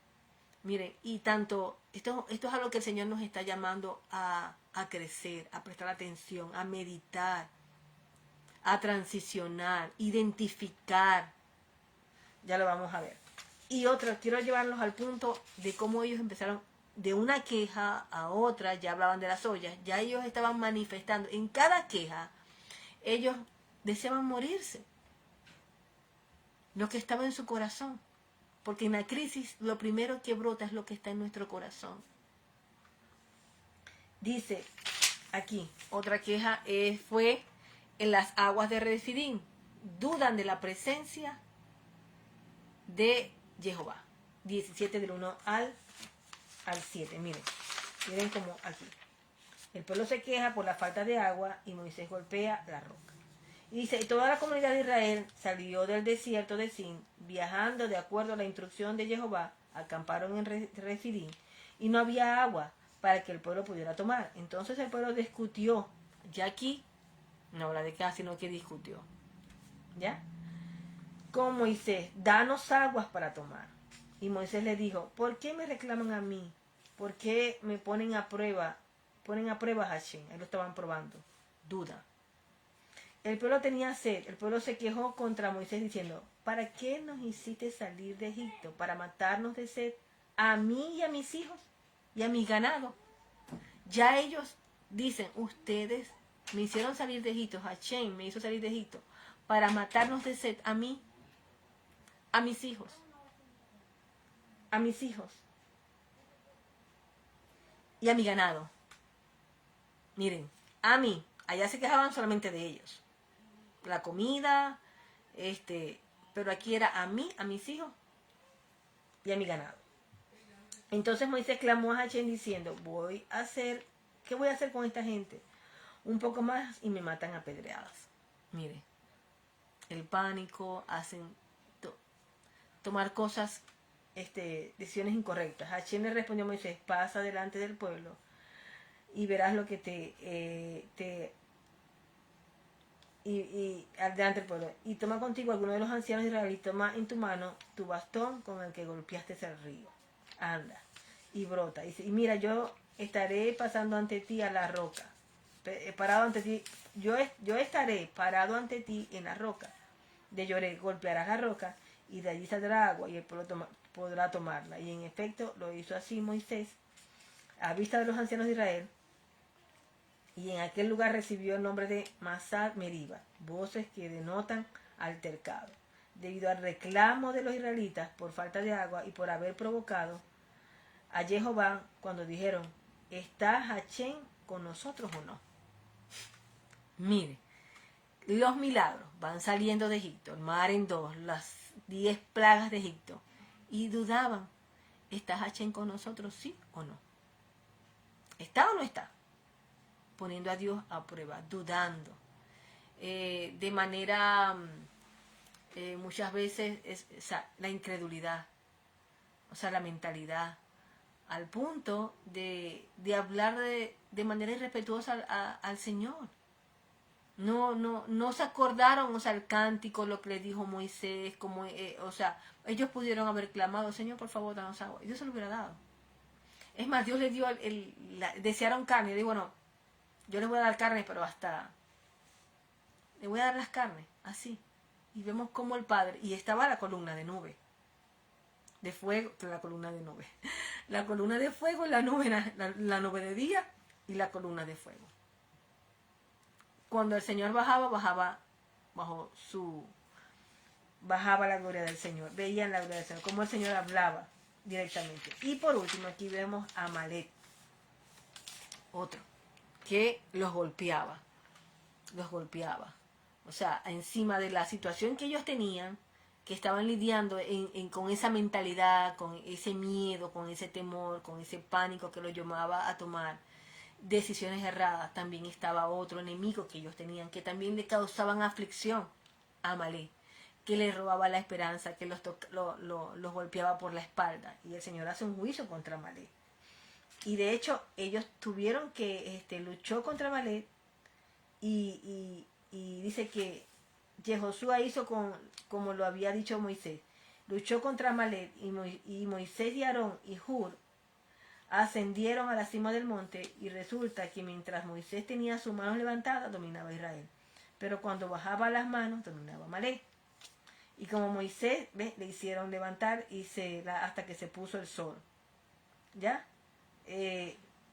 Miren, y tanto, esto es algo que el Señor nos está llamando a crecer, a prestar atención, a meditar, a transicionar, identificar. Ya lo vamos a ver. Y otra, quiero llevarlos al punto de cómo ellos empezaron de una queja a otra, ya hablaban de las ollas, ya ellos estaban manifestando. En cada queja, ellos deseaban morirse. Lo que estaba en su corazón. Porque en la crisis lo primero que brota es lo que está en nuestro corazón. Dice aquí, otra queja fue en las aguas de Refidim. Dudan de la presencia de Jehová. 17 del 1 al 7. Miren como aquí. El pueblo se queja por la falta de agua y Moisés golpea la roca. Y dice, y toda la comunidad de Israel salió del desierto de Sin, viajando de acuerdo a la instrucción de Jehová, acamparon en Refidim, y no había agua, para que el pueblo pudiera tomar. Entonces el pueblo discutió, ya aquí, no habla de qué, sino que discutió, ¿ya? Con Moisés, danos aguas para tomar. Y Moisés le dijo, ¿por qué me reclaman a mí? ¿Por qué me ponen a prueba? Ponen a prueba a Hashem. Ahí lo estaban probando. Duda. El pueblo tenía sed. El pueblo se quejó contra Moisés diciendo, ¿para qué nos hiciste salir de Egipto? ¿Para matarnos de sed? A mí y a mis hijos y a mis ganados. Ya ellos dicen, ustedes me hicieron salir de Egipto. Hashem me hizo salir de Egipto para matarnos de sed a mí, a mis hijos. A mis hijos y a mi ganado. Miren, a mí, allá se quejaban solamente de ellos. La comida, pero aquí era a mí, a mis hijos y a mi ganado. Entonces Moisés clamó a Hashem diciendo, ¿qué voy a hacer con esta gente? Un poco más y me matan a pedradas. Miren, el pánico, hacen tomar cosas, decisiones incorrectas. Hashem le respondió a Moisés, pasa delante del pueblo y verás lo que delante del pueblo. Y toma contigo alguno de los ancianos de Israel y toma en tu mano tu bastón con el que golpeaste el río. Anda y brota. Y mira, yo estaré pasando ante ti a la roca. Parado ante ti. Yo estaré parado ante ti en la roca. De lloré, golpearás la roca y de allí saldrá agua y el pueblo podrá tomarla. Y en efecto lo hizo así Moisés a vista de los ancianos de Israel, y en aquel lugar recibió el nombre de Masad Meriba, voces que denotan altercado, debido al reclamo de los israelitas por falta de agua y por haber provocado a Jehová cuando dijeron, ¿está Hashem con nosotros o no? Mire, los milagros van saliendo de Egipto, el mar en dos, las 10 plagas de Egipto, y dudaban, ¿está Hashem con nosotros, sí o no? ¿Está o no está? Poniendo a Dios a prueba, dudando. De manera, muchas veces, la incredulidad, o sea, la mentalidad, al punto de hablar de manera irrespetuosa al Señor. No se acordaron, o sea, el cántico, lo que le dijo Moisés, como, o sea, ellos pudieron haber clamado, Señor, por favor, danos agua. Y Dios se lo hubiera dado. Es más, Dios les dio, desearon carne, y digo, bueno, yo les voy a dar carne, pero le voy a dar las carnes, así. Y vemos como el Padre, y estaba la columna de nube, de fuego, la columna de nube, la columna de fuego, la nube de día y la columna de fuego. Cuando el Señor bajaba la gloria del Señor, veían la gloria del Señor, como el Señor hablaba directamente. Y por último, aquí vemos a Amalek, otro, que los golpeaba, o sea, encima de la situación que ellos tenían, que estaban lidiando con esa mentalidad, con ese miedo, con ese temor, con ese pánico que los llamaba a tomar decisiones erradas. También estaba otro enemigo que ellos tenían, que también le causaban aflicción, a Amalek, que les robaba la esperanza, que los golpeaba por la espalda. Y el Señor hace un juicio contra Amalek. Y de hecho, ellos tuvieron que, luchó contra Amalek, y dice que Yehoshua hizo como lo había dicho Moisés. Luchó contra Amalek, y Moisés y Aarón y Hur ascendieron a la cima del monte, y resulta que mientras Moisés tenía sus manos levantadas, dominaba Israel. Pero cuando bajaba las manos, dominaba Amalek. Y como Moisés, le hicieron levantar hasta que se puso el sol. ¿Ya?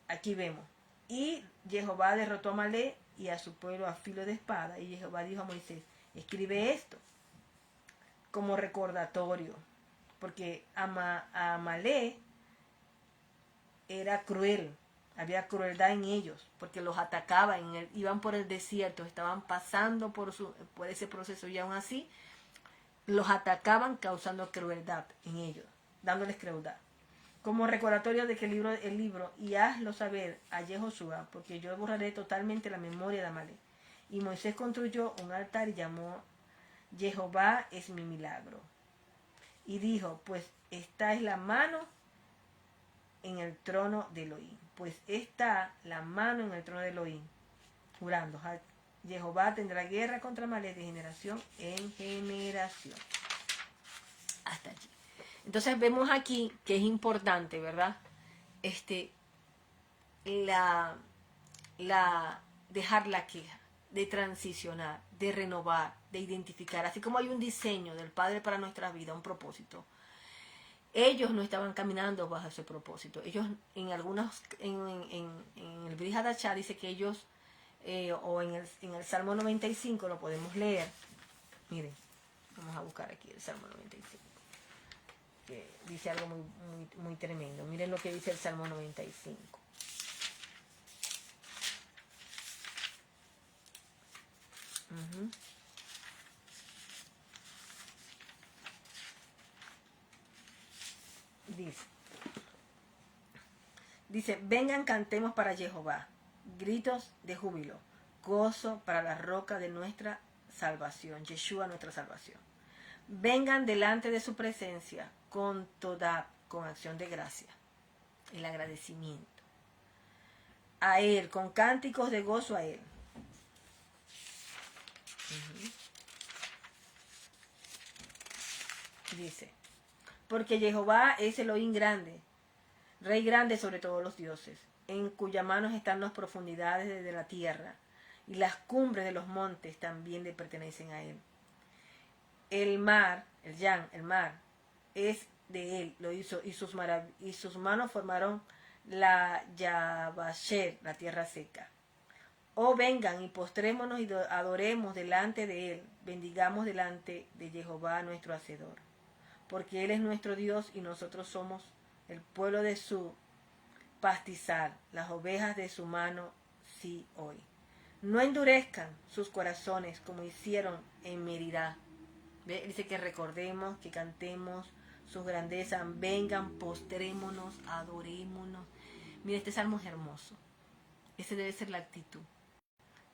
Aquí vemos. Y Jehová derrotó a Amalek y a su pueblo a filo de espada. Y Jehová dijo a Moisés, escribe esto como recordatorio, porque Amalek era cruel, había crueldad en ellos, porque los atacaba, iban por el desierto, estaban pasando por ese proceso, y aún así los atacaban causando crueldad en ellos, dándoles crueldad. Como recordatorio de que el libro, y hazlo saber a Yehoshua, porque yo borraré totalmente la memoria de Amalek. Y Moisés construyó un altar y llamó Jehová es mi milagro. Y dijo, pues esta es la mano en el trono de Elohim. Pues está la mano en el trono de Elohim, jurando, Jehová tendrá guerra contra Amalek de generación en generación. Hasta allí. Entonces vemos aquí que es importante, ¿verdad? Dejar la queja, de transicionar, de renovar, de identificar. Así como hay un diseño del Padre para nuestra vida, un propósito. Ellos no estaban caminando bajo ese propósito. Ellos, en el Brit Hadashah dice que ellos, o en el Salmo 95 lo podemos leer. Miren, vamos a buscar aquí el Salmo 95. Que dice algo muy tremendo. Miren lo que dice el Salmo 95. Dice, vengan, cantemos para Jehová, gritos de júbilo, gozo para la roca de nuestra salvación, Yeshua nuestra salvación. Vengan delante de su presencia con acción de gracia, el agradecimiento. A Él, con cánticos de gozo a Él. Dice, porque Jehová es Elohim grande, Rey grande sobre todos los dioses, en cuya manos están las profundidades de la tierra, y las cumbres de los montes también le pertenecen a Él. El mar, el mar, es de Él, lo hizo, y sus manos formaron la Yabasher, la tierra seca. Oh, vengan y postrémonos y adoremos delante de Él, bendigamos delante de Jehová nuestro Hacedor, porque Él es nuestro Dios y nosotros somos el pueblo de su pastizal, las ovejas de su mano, sí hoy. No endurezcan sus corazones como hicieron en Merirá. Dice que recordemos, que cantemos sus grandezas, vengan, postrémonos, adorémonos. Mira, este salmo es hermoso. Esa debe ser la actitud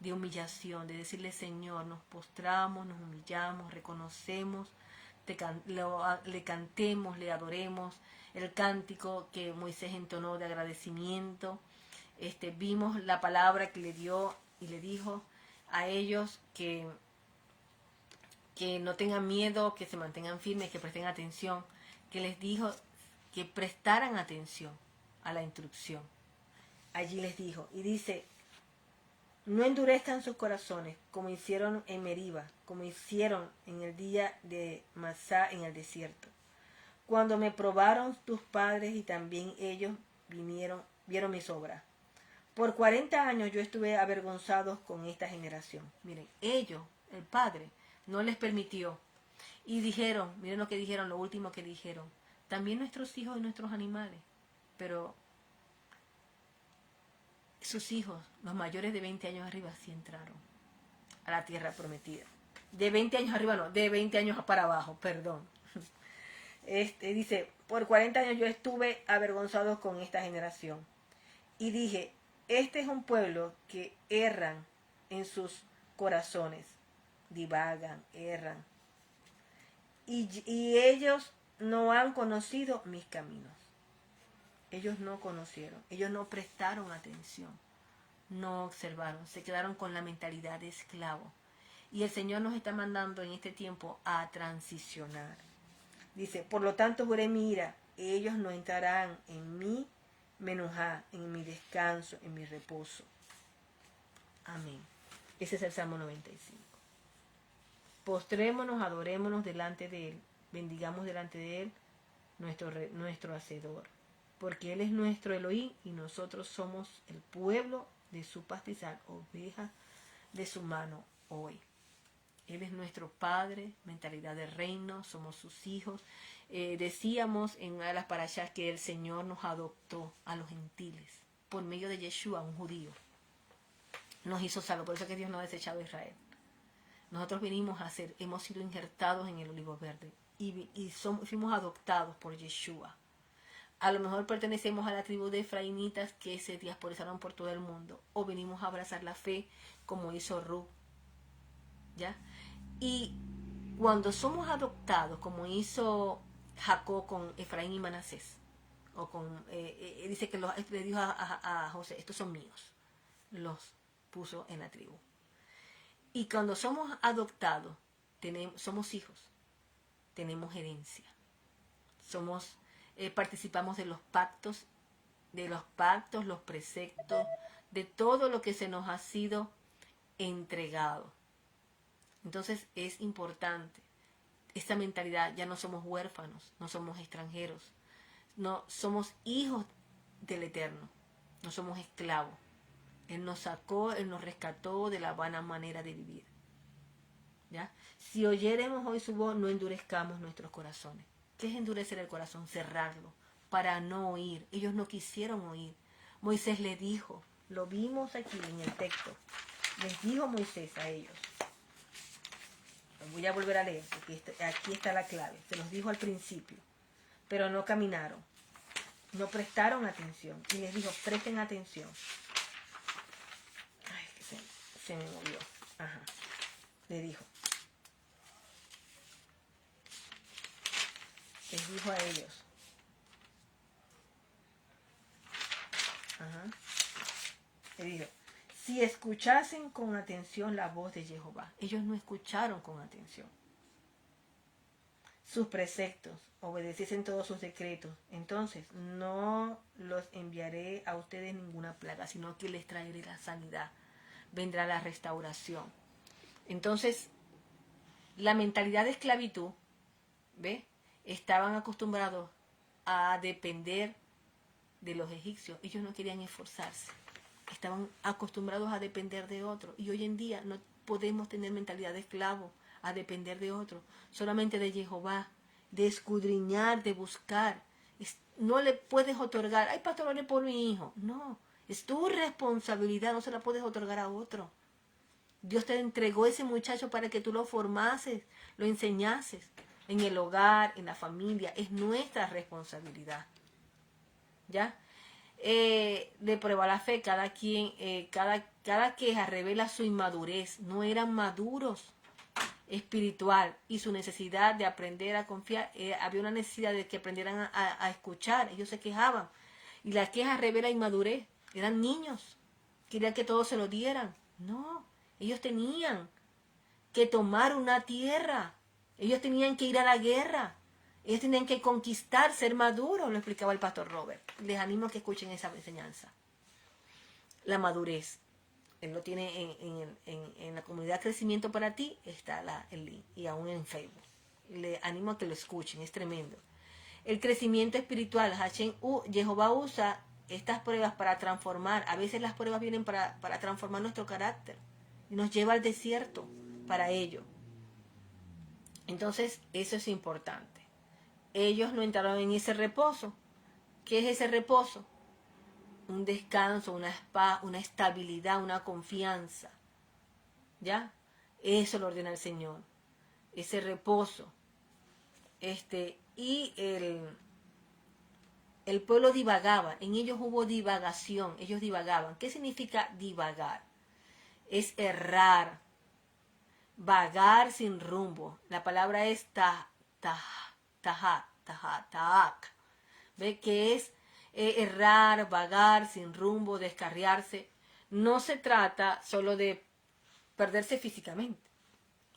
de humillación, de decirle, Señor, nos postramos, nos humillamos, reconocemos, le cantemos, le adoremos. El cántico que Moisés entonó de agradecimiento, vimos la palabra que le dio y le dijo a ellos que no tengan miedo, que se mantengan firmes, que presten atención, que les dijo que prestaran atención a la instrucción. Allí les dijo, y dice, no endurezcan sus corazones como hicieron en Meriba, como hicieron en el día de Masá en el desierto, cuando me probaron tus padres y también ellos vieron mis obras. Por 40 años yo estuve avergonzado con esta generación. Miren, ellos, el Padre, no les permitió. Y dijeron, miren lo que dijeron, lo último que dijeron, también nuestros hijos y nuestros animales. Pero sus hijos, los mayores de 20 años arriba, sí entraron a la tierra prometida. De 20 años arriba no, de 20 años para abajo, perdón. Dice, por 40 años yo estuve avergonzado con esta generación. Y dije, este es un pueblo que erran en sus corazones, divagan, erran. Y ellos no han conocido mis caminos. Ellos no conocieron, ellos no prestaron atención, no observaron, se quedaron con la mentalidad de esclavo. Y el Señor nos está mandando en este tiempo a transicionar. Dice, por lo tanto juré mi ira, ellos no entrarán en mi menujá, en mi descanso, en mi reposo. Amén. Ese es el Salmo 95. Postrémonos, adorémonos delante de Él, bendigamos delante de Él nuestro Hacedor, porque Él es nuestro Elohim y nosotros somos el pueblo de su pastizal, ovejas de su mano hoy. Él es nuestro Padre, mentalidad de reino, somos sus hijos. Decíamos en una de las parashas que el Señor nos adoptó a los gentiles por medio de Yeshua, un judío. Nos hizo salvo, por eso es que Dios no ha desechado a Israel. Nosotros hemos sido injertados en el olivo verde y fuimos adoptados por Yeshua. A lo mejor pertenecemos a la tribu de efraimitas que se diasporizaron por todo el mundo, o venimos a abrazar la fe como hizo Ruth, ¿ya? Y cuando somos adoptados, como hizo Jacob con Efraín y Manasés, dice que le dijo a José, estos son míos. Los puso en la tribu. Y cuando somos adoptados, somos hijos, tenemos herencia. Participamos de los pactos, los preceptos, de todo lo que se nos ha sido entregado. Entonces es importante esta mentalidad. Ya no somos huérfanos, no somos extranjeros, no somos hijos del Eterno, no somos esclavos. Él nos sacó, Él nos rescató de la vana manera de vivir. ¿Ya? Si oyéremos hoy su voz, no endurezcamos nuestros corazones. ¿Qué es endurecer el corazón? Cerrarlo, para no oír. Ellos no quisieron oír. Moisés les dijo, lo vimos aquí en el texto, les dijo Moisés a ellos. Voy a volver a leer, porque aquí está la clave. Se los dijo al principio, pero no caminaron, no prestaron atención. Y les dijo, presten atención. Ay, que se me movió. Ajá. Le dijo. Les dijo a ellos. Ajá. Le dijo, si escuchasen con atención la voz de Jehová. Ellos no escucharon con atención sus preceptos, obedeciesen todos sus decretos, entonces no los enviaré a ustedes ninguna plaga, sino que les traeré la sanidad, vendrá la restauración. Entonces, la mentalidad de esclavitud, ¿ve? Estaban acostumbrados a depender de los egipcios. Ellos no querían esforzarse. Estaban acostumbrados a depender de otros. Y hoy en día no podemos tener mentalidad de esclavo, a depender de otros. Solamente de Jehová, de escudriñar, de buscar. No le puedes otorgar, ay, pastor, ore por mi hijo. No, es tu responsabilidad, no se la puedes otorgar a otro. Dios te entregó ese muchacho para que tú lo formases, lo enseñases en el hogar, en la familia. Es nuestra responsabilidad. ¿Ya? De prueba la fe, cada queja revela su inmadurez. No eran maduros espiritual y su necesidad de aprender a confiar. Había una necesidad de que aprendieran a escuchar. Ellos se quejaban y la queja revela inmadurez. Eran niños, querían que todos se lo dieran. No, ellos tenían que tomar una tierra, ellos tenían que ir a la guerra, ellos tenían que conquistar, ser maduros, lo explicaba el pastor Robert. Les animo a que escuchen esa enseñanza. La madurez. Él lo tiene en la comunidad Crecimiento para Ti, está el link, y aún en Facebook. Le animo a que lo escuchen, es tremendo. El crecimiento espiritual, Jehová usa estas pruebas para transformar. A veces las pruebas vienen para transformar nuestro carácter y nos lleva al desierto para ello. Entonces, eso es importante. Ellos no entraron en ese reposo. ¿Qué es ese reposo? Un descanso, una estabilidad, una confianza. ¿Ya? Eso lo ordena el Señor. Ese reposo. Y el pueblo divagaba. En ellos hubo divagación. Ellos divagaban. ¿Qué significa divagar? Es errar. Vagar sin rumbo. La palabra es tahak. ¿Ve? Que es errar, vagar, sin rumbo, descarriarse. No se trata solo de perderse físicamente,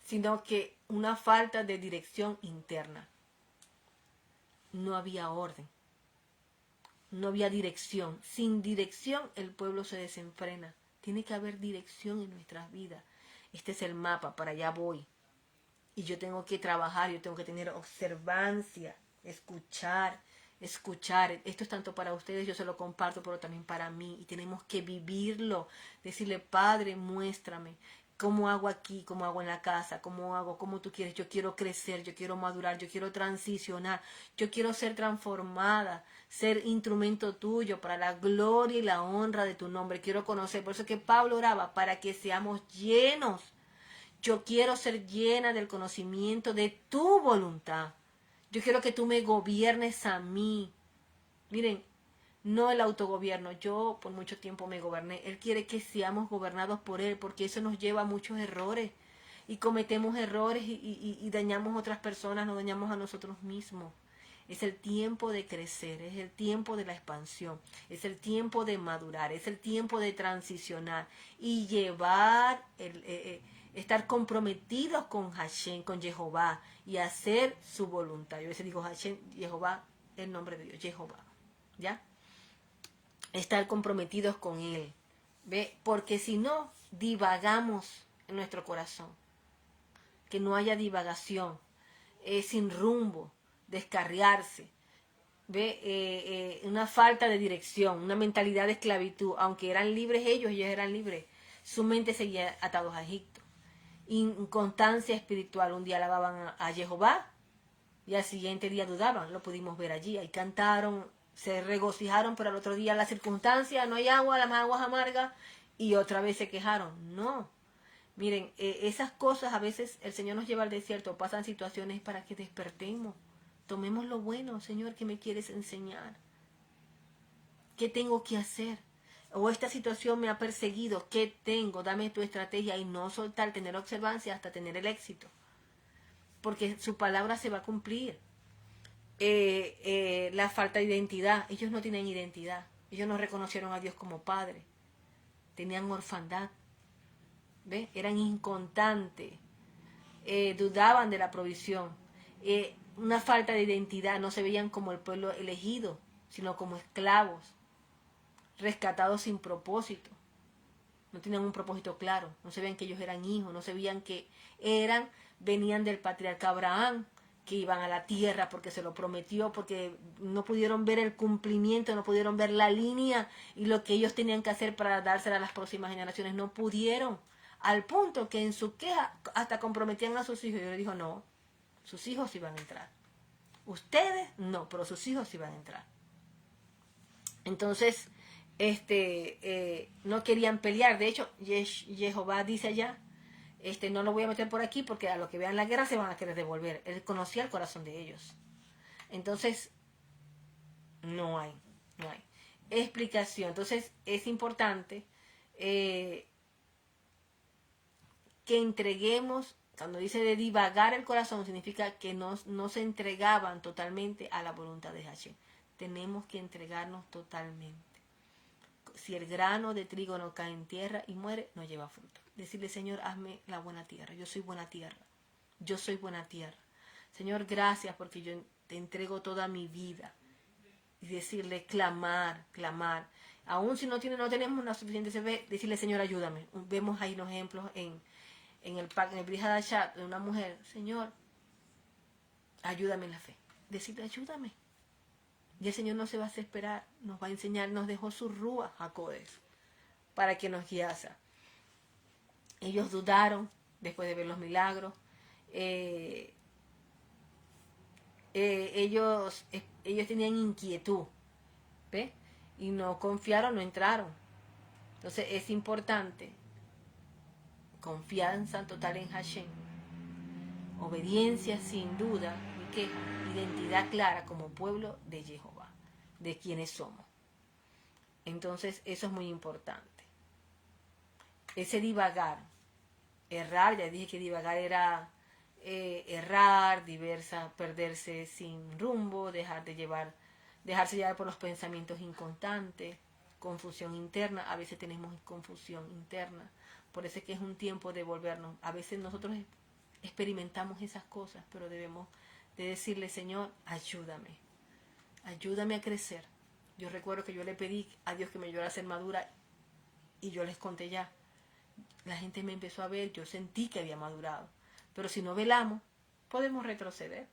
sino que una falta de dirección interna. No había orden, no había dirección. Sin dirección el pueblo se desenfrena. Tiene que haber dirección en nuestras vidas. Este es el mapa, para allá voy. Y yo tengo que trabajar, yo tengo que tener observancia, escuchar. Esto es tanto para ustedes, yo se lo comparto, pero también para mí. Y tenemos que vivirlo. Decirle, Padre, muéstrame cómo hago aquí, cómo hago en la casa, cómo hago, cómo tú quieres. Yo quiero crecer, yo quiero madurar, yo quiero transicionar, yo quiero ser transformada, ser instrumento tuyo para la gloria y la honra de tu nombre. Quiero conocer, por eso que Pablo oraba, para que seamos llenos. Yo quiero ser llena del conocimiento de tu voluntad. Yo quiero que tú me gobiernes a mí. Miren, no el autogobierno. Yo por mucho tiempo me goberné. Él quiere que seamos gobernados por Él, porque eso nos lleva a muchos errores. Y cometemos errores y dañamos a otras personas, nos dañamos a nosotros mismos. Es el tiempo de crecer, es el tiempo de la expansión, es el tiempo de madurar, es el tiempo de transicionar y llevar, estar comprometidos con Hashem, con Jehová y hacer su voluntad. Yo a veces digo Hashem, Jehová, el nombre de Dios, Jehová, ¿ya? Estar comprometidos con Él, ¿ve? Porque si no, divagamos en nuestro corazón. Que no haya divagación, sin rumbo, descarriarse, ¿ve? Una falta de dirección, una mentalidad de esclavitud. Aunque eran libres ellos eran libres, su mente seguía atados a Egipto. Inconstancia espiritual, un día alababan a Jehová y al siguiente día dudaban, lo pudimos ver allí, ahí cantaron, se regocijaron, pero al otro día la circunstancia, no hay agua, las aguas amargas, y otra vez se quejaron. No, miren, esas cosas a veces el Señor nos lleva al desierto, pasan situaciones para que despertemos, tomemos lo bueno. Señor, ¿qué me quieres enseñar? ¿Qué tengo que hacer? O esta situación me ha perseguido, ¿qué tengo? Dame tu estrategia, y no soltar, tener observancia hasta tener el éxito, porque su palabra se va a cumplir. La falta de identidad, ellos no tienen identidad, ellos no reconocieron a Dios como Padre, tenían orfandad, ¿ve? Eran inconstantes, dudaban de la provisión, una falta de identidad, no se veían como el pueblo elegido, sino como esclavos, rescatados sin propósito. No tenían un propósito claro, no se veían que ellos eran hijos, no se veían que venían del patriarca Abraham, que iban a la tierra porque se lo prometió, porque no pudieron ver el cumplimiento, no pudieron ver la línea y lo que ellos tenían que hacer para dársela a las próximas generaciones. No pudieron, al punto que en su queja hasta comprometían a sus hijos. Y yo le dijo, no, sus hijos iban a entrar. Ustedes no, pero sus hijos iban a entrar. Entonces, no querían pelear. De hecho, Jehová dice allá, no lo voy a meter por aquí porque a lo que vean la guerra se van a querer devolver. Él conocía el corazón de ellos. Entonces, no hay explicación. Entonces, es importante que entreguemos. Cuando dice de divagar el corazón, significa que no se entregaban totalmente a la voluntad de Hashem. Tenemos que entregarnos totalmente. Si el grano de trigo no cae en tierra y muere, no lleva fruto. Decirle, Señor, hazme la buena tierra. Yo soy buena tierra. Yo soy buena tierra. Señor, gracias porque yo te entrego toda mi vida. Y decirle, clamar. Aún si no tenemos la suficiente fe, decirle, Señor, ayúdame. Vemos ahí los ejemplos en el Brit Hadashah de una mujer. Señor, ayúdame en la fe. Decirle, ayúdame. Y el Señor no se va a desesperar, nos va a enseñar, nos dejó su Ruach HaKodesh para que nos guiase. Ellos dudaron después de ver los milagros. Ellos tenían inquietud, ¿ve? Y no confiaron, no entraron. Entonces es importante confianza total en Hashem, obediencia sin duda ni queja, identidad clara como pueblo de Jehová, de quienes somos. Entonces eso es muy importante. Ese divagar, errar, ya dije que divagar era errar, perderse sin rumbo, dejarse llevar por los pensamientos inconstantes, confusión interna. A veces tenemos confusión interna, por eso es que es un tiempo de volvernos. A veces nosotros experimentamos esas cosas, pero debemos de decirle, Señor, ayúdame a crecer. Yo recuerdo que yo le pedí a Dios que me ayudara a ser madura, y yo les conté ya, la gente me empezó a ver, yo sentí que había madurado, pero si no velamos, podemos retroceder.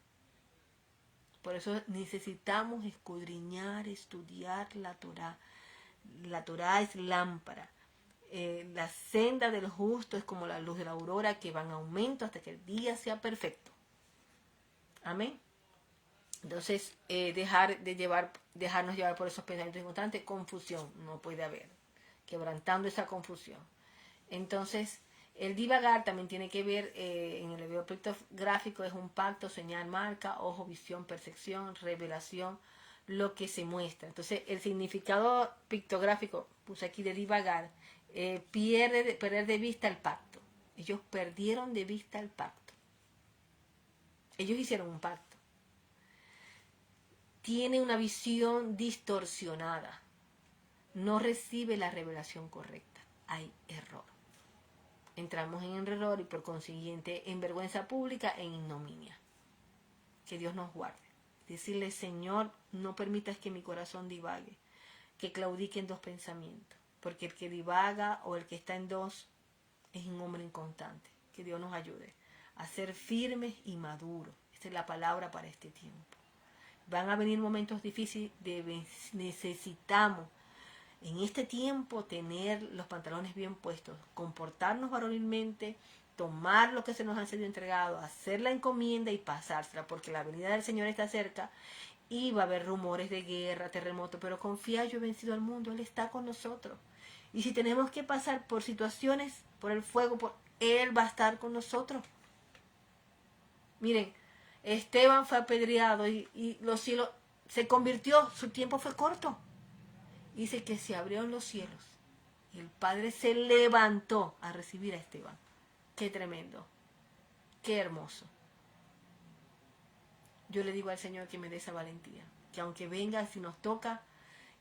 Por eso necesitamos escudriñar, estudiar la Torá. La Torá es lámpara. La senda del justo es como la luz de la aurora, que va en aumento hasta que el día sea perfecto. Amén. Entonces, dejarnos llevar por esos pensamientos inconstantes, confusión, no puede haber, quebrantando esa confusión. Entonces, el divagar también tiene que ver, en el hebreo pictográfico, es un pacto, señal, marca, ojo, visión, percepción, revelación, lo que se muestra. Entonces, el significado pictográfico, puse aquí de divagar, perder de vista el pacto. Ellos perdieron de vista el pacto. Ellos hicieron un pacto. tiene una visión distorsionada, no recibe la revelación correcta. Hay error. Entramos en error y por consiguiente en vergüenza pública, en ignominia. Que Dios nos guarde. Decirle, Señor, no permitas que mi corazón divague, que claudique en dos pensamientos, porque el que divaga o el que está en dos es un hombre inconstante. Que Dios nos ayude a ser firmes y maduros. Esta es la palabra para este tiempo. Van a venir momentos difíciles, necesitamos en este tiempo tener los pantalones bien puestos, comportarnos varonilmente, tomar lo que se nos ha sido entregado, hacer la encomienda y pasársela, porque la venida del Señor está cerca y va a haber rumores de guerra, terremoto, pero confía, yo he vencido al mundo, Él está con nosotros. Y si tenemos que pasar por situaciones, por el fuego, Él va a estar con nosotros. Miren, Esteban fue apedreado y los cielos se convirtió, su tiempo fue corto. Dice que se abrieron los cielos y el Padre se levantó a recibir a Esteban. Qué tremendo, qué hermoso. Yo le digo al Señor que me dé esa valentía, que aunque venga, si nos toca,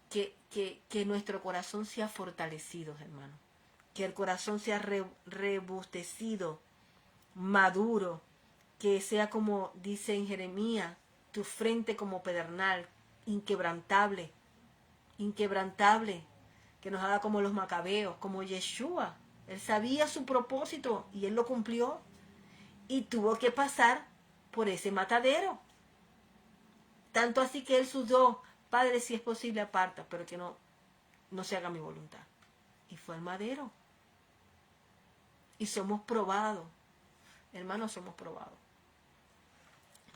que nuestro corazón sea fortalecido, hermano. Que el corazón sea rebustecido, maduro, que sea como dice en Jeremías, tu frente como pedernal, inquebrantable, que nos haga como los macabeos, como Yeshua. Él sabía su propósito y él lo cumplió y tuvo que pasar por ese matadero. Tanto así que él sudó, Padre, si es posible aparta, pero que no se haga mi voluntad. Y fue al madero. Y somos probados. Hermanos, somos probados.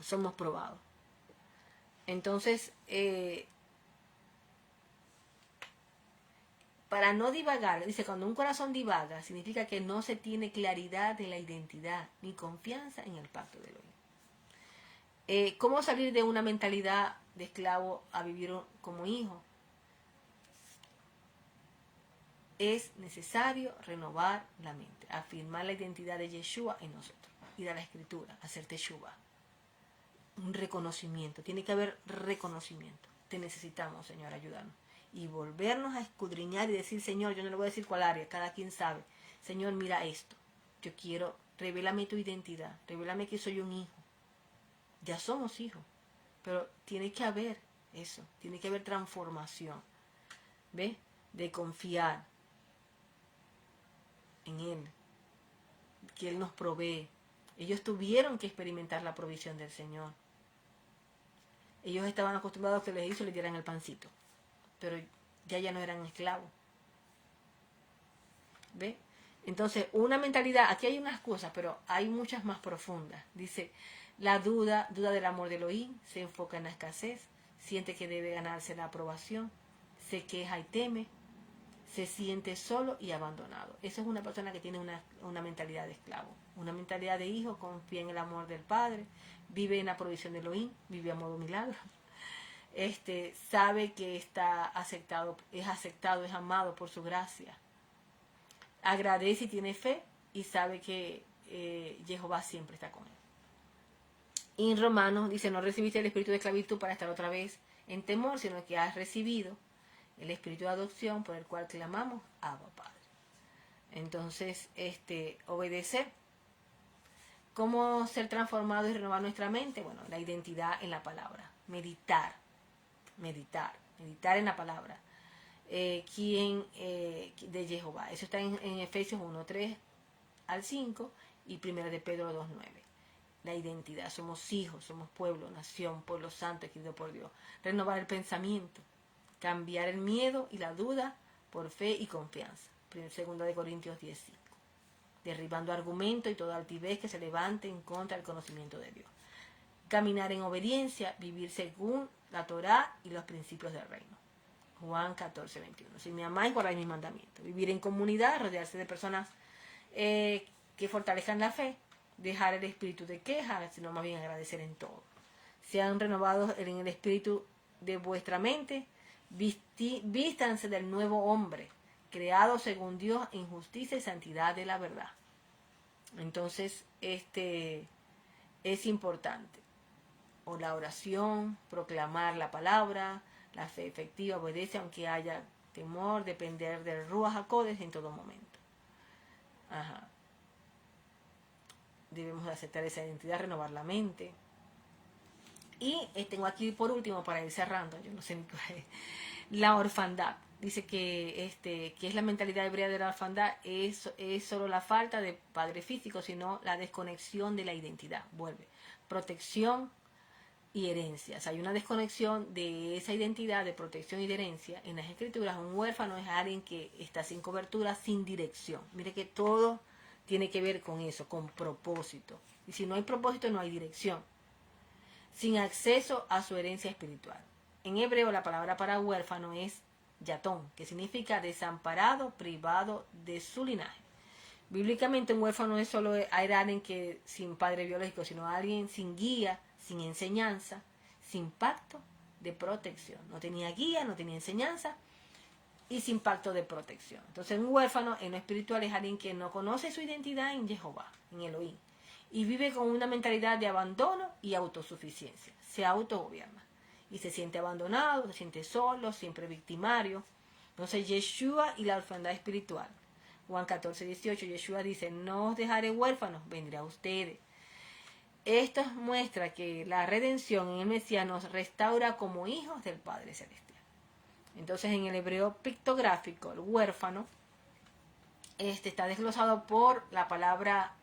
Somos probados. Entonces, para no divagar, dice, cuando un corazón divaga, significa que no se tiene claridad de la identidad ni confianza en el pacto de Elohim. ¿Cómo salir de una mentalidad de esclavo a vivir como hijo? Es necesario renovar la mente, afirmar la identidad de Yeshua en nosotros, ir a la escritura, hacer teshuva. Un reconocimiento, tiene que haber reconocimiento. Te necesitamos, Señor, ayudarnos. Y volvernos a escudriñar y decir, Señor, yo no le voy a decir cuál área, cada quien sabe. Señor, mira esto. Yo quiero, revélame tu identidad, revélame que soy un hijo. Ya somos hijos, pero tiene que haber eso, tiene que haber transformación. ¿Ves? De confiar en Él, que Él nos provee. Ellos tuvieron que experimentar la provisión del Señor. Ellos estaban acostumbrados a que les hizo, les dieran el pancito. Pero ya no eran esclavos. ¿Ve? Entonces, una mentalidad, aquí hay unas cosas, pero hay muchas más profundas. Dice, la duda del amor de Elohim, se enfoca en la escasez, siente que debe ganarse la aprobación, se queja y teme, se siente solo y abandonado. Esa es una persona que tiene una mentalidad de esclavo. Una mentalidad de hijo, confía en el amor del Padre, vive en la provisión de Elohim, vive a modo milagro. Sabe que está aceptado, es amado por su gracia. Agradece y tiene fe y sabe que Jehová siempre está con él. Y en Romanos dice, no recibiste el espíritu de esclavitud para estar otra vez en temor, sino que has recibido el espíritu de adopción por el cual clamamos, Abba, Padre. Entonces, obedecer. ¿Cómo ser transformado y renovar nuestra mente? Bueno, la identidad en la palabra. Meditar en la palabra. De Jehová. Eso está en Efesios 1:3 al 5 y 1 de Pedro 2:9. La identidad. Somos hijos, somos pueblo, nación, pueblo santo, escogido por Dios. Renovar el pensamiento. Cambiar el miedo y la duda por fe y confianza. 2 de Corintios 10:5. Derribando argumentos y toda altivez que se levante en contra del conocimiento de Dios. Caminar en obediencia, vivir según la Torá y los principios del reino. Juan 14:21. Si me amáis, guardáis mis mandamientos. Vivir en comunidad, rodearse de personas que fortalezcan la fe. Dejar el espíritu de queja, sino más bien agradecer en todo. Sean renovados en el espíritu de vuestra mente. Vístanse del nuevo hombre, creado según Dios en justicia y santidad de la verdad. Entonces, es importante. o la oración, proclamar la palabra, la fe efectiva, obedece aunque haya temor, depender del Ruach HaKodesh en todo momento. Ajá. Debemos aceptar esa identidad, renovar la mente. Y tengo aquí por último, para ir cerrando, yo no sé ni cuál es, la orfandad. Dice que es la mentalidad hebrea de la orfandad, es solo la falta de padre físico, sino la desconexión de la identidad. Vuelve. Protección y herencia. O sea, hay una desconexión de esa identidad de protección y de herencia. En las escrituras, un huérfano es alguien que está sin cobertura, sin dirección. Mire que todo tiene que ver con eso, con propósito. Y si no hay propósito, no hay dirección. Sin acceso a su herencia espiritual. En hebreo, la palabra para huérfano es yatón, que significa desamparado, privado de su linaje. Bíblicamente, un huérfano es solo alguien que sin padre biológico, sino alguien sin guía, sin enseñanza, sin pacto de protección. No tenía guía, no tenía enseñanza y sin pacto de protección. Entonces, un huérfano en lo espiritual es alguien que no conoce su identidad en Jehová, en Elohim, y vive con una mentalidad de abandono y autosuficiencia. Se autogobierna y se siente abandonado, se siente solo, siempre victimario. Entonces, Yeshua y la orfandad espiritual. Juan 14, 18, Yeshua dice, no os dejaré huérfanos, vendré a ustedes. Esto muestra que la redención en el Mesías nos restaura como hijos del Padre Celestial. Entonces, en el hebreo pictográfico, el huérfano está desglosado por la palabra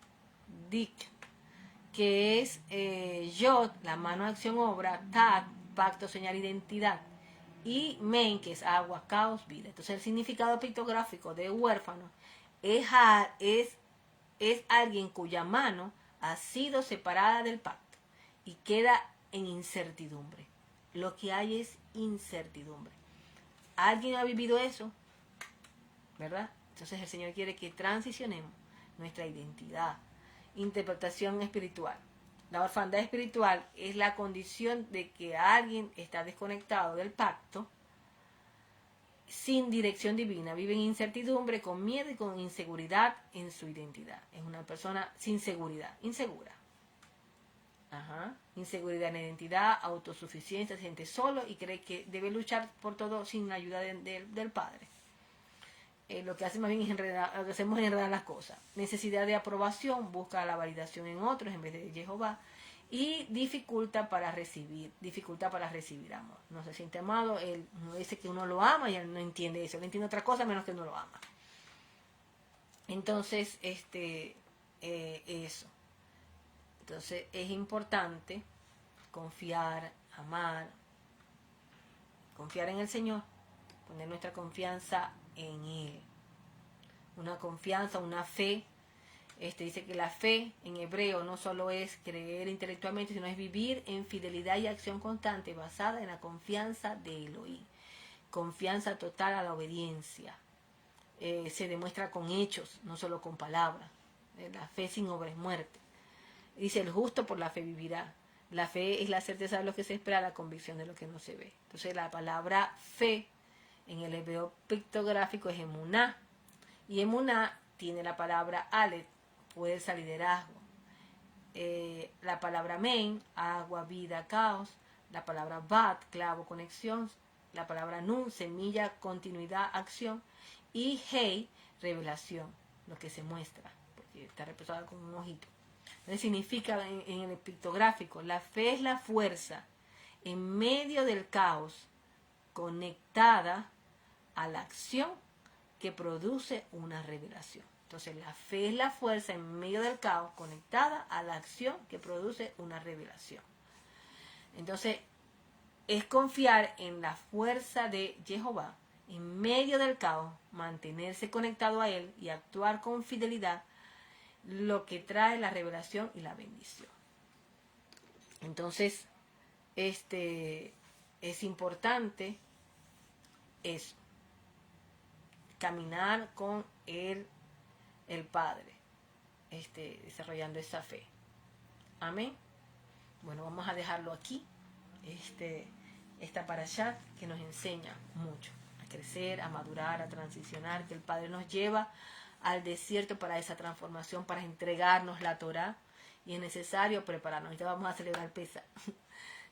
dik, que es yod, la mano, acción, obra, tat, pacto, señal, identidad, y men, que es agua, caos, vida. Entonces, el significado pictográfico de huérfano es alguien cuya mano ha sido separada del pacto y queda en incertidumbre. Lo que hay es incertidumbre. ¿Alguien ha vivido eso? ¿Verdad? Entonces el Señor quiere que transicionemos nuestra identidad. Interpretación espiritual. La orfandad espiritual es la condición de que alguien está desconectado del pacto, sin dirección divina, vive en incertidumbre, con miedo y con inseguridad en su identidad. Es una persona sin seguridad, insegura. Ajá. Inseguridad en la identidad, autosuficiencia, se siente solo y cree que debe luchar por todo sin la ayuda del Padre. Lo que hace más bien es lo que hacemos es enredar las cosas. Necesidad de aprobación, busca la validación en otros en vez de Jehová. Y dificultad para recibir amor. No se siente amado, él no dice que uno lo ama y él no entiende eso, él entiende otra cosa menos que uno lo ama. Entonces, eso. Entonces es importante confiar, amar, confiar en el Señor, poner nuestra confianza en Él. Una confianza, una fe. Dice que la fe en hebreo no solo es creer intelectualmente, sino es vivir en fidelidad y acción constante basada en la confianza de Elohim. Confianza total a la obediencia. Se demuestra con hechos, no solo con palabras. La fe sin obra es muerte. Dice, el justo por la fe vivirá. La fe es la certeza de lo que se espera, la convicción de lo que no se ve. Entonces la palabra fe en el hebreo pictográfico es emuná. Y emuná tiene la palabra alet, fuerza, liderazgo. La palabra men, agua, vida, caos. La palabra bat, clavo, conexión. La palabra nun, semilla, continuidad, acción. Y hei, revelación, lo que se muestra, porque está representado con un ojito. Entonces significa en el pictográfico, la fe es la fuerza en medio del caos, conectada a la acción que produce una revelación. Entonces la fe es la fuerza en medio del caos, conectada a la acción que produce una revelación. Entonces es confiar en la fuerza de Jehová en medio del caos, mantenerse conectado a Él y actuar con fidelidad, lo que trae la revelación y la bendición. Entonces, es importante eso, caminar con el Padre, desarrollando esa fe. Amén. Bueno, vamos a dejarlo aquí. Esta parashá que nos enseña mucho a crecer, a madurar, a transicionar, que el Padre nos lleva al desierto para esa transformación, para entregarnos la Torá, y es necesario prepararnos. Ahorita vamos a celebrar Pesaj.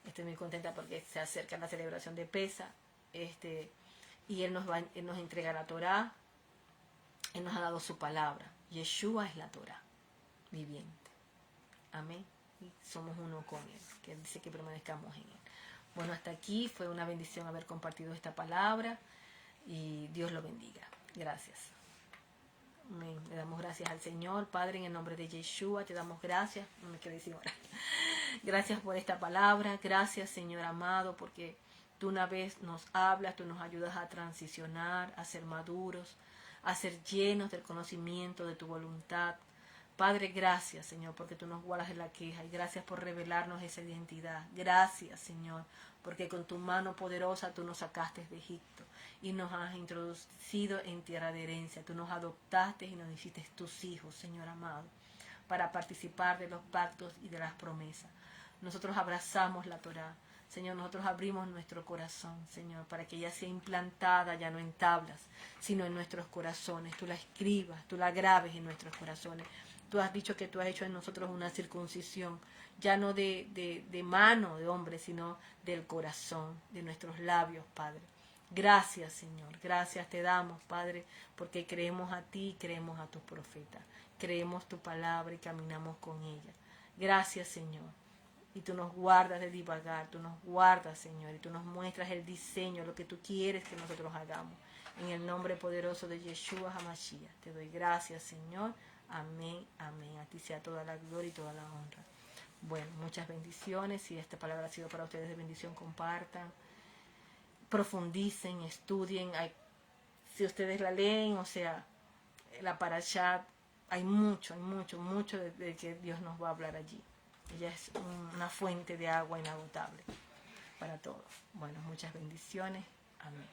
Estoy muy contenta porque se acerca la celebración de Pesa. Y Él nos entrega la Torá. Él nos ha dado su palabra. Yeshua es la Torá viviente. Amén. Y somos uno con Él, que Él dice que permanezcamos en Él. Bueno, hasta aquí fue una bendición haber compartido esta palabra y Dios lo bendiga. Gracias. Amén. Le damos gracias al Señor. Padre, en el nombre de Yeshua, te damos gracias. No me quedé sin orar. Gracias por esta palabra. Gracias, Señor amado, porque tú una vez nos hablas, tú nos ayudas a transicionar, a ser maduros, a ser llenos del conocimiento de tu voluntad. Padre, gracias, Señor, porque tú nos guardas de la queja y gracias por revelarnos esa identidad. Gracias, Señor, porque con tu mano poderosa tú nos sacaste de Egipto y nos has introducido en tierra de herencia. Tú nos adoptaste y nos hiciste tus hijos, Señor amado, para participar de los pactos y de las promesas. Nosotros abrazamos la Torá. Señor, nosotros abrimos nuestro corazón, Señor, para que ella sea implantada ya no en tablas, sino en nuestros corazones. Tú la escribas, tú la grabes en nuestros corazones. Tú has dicho que tú has hecho en nosotros una circuncisión, ya no de mano de hombre, sino del corazón, de nuestros labios, Padre. Gracias, Señor. Gracias te damos, Padre, porque creemos a ti, creemos a tus profetas. Creemos tu palabra y caminamos con ella. Gracias, Señor. Y tú nos guardas de divagar, tú nos guardas, Señor, y tú nos muestras el diseño, lo que tú quieres que nosotros hagamos. En el nombre poderoso de Yeshua HaMashiach, te doy gracias, Señor. Amén, amén. A ti sea toda la gloria y toda la honra. Bueno, muchas bendiciones. Si esta palabra ha sido para ustedes de bendición, compartan, profundicen, estudien. Si ustedes la leen, o sea, la parashat, hay mucho de que Dios nos va a hablar allí. Ella es una fuente de agua inagotable para todos. Bueno, muchas bendiciones. Amén.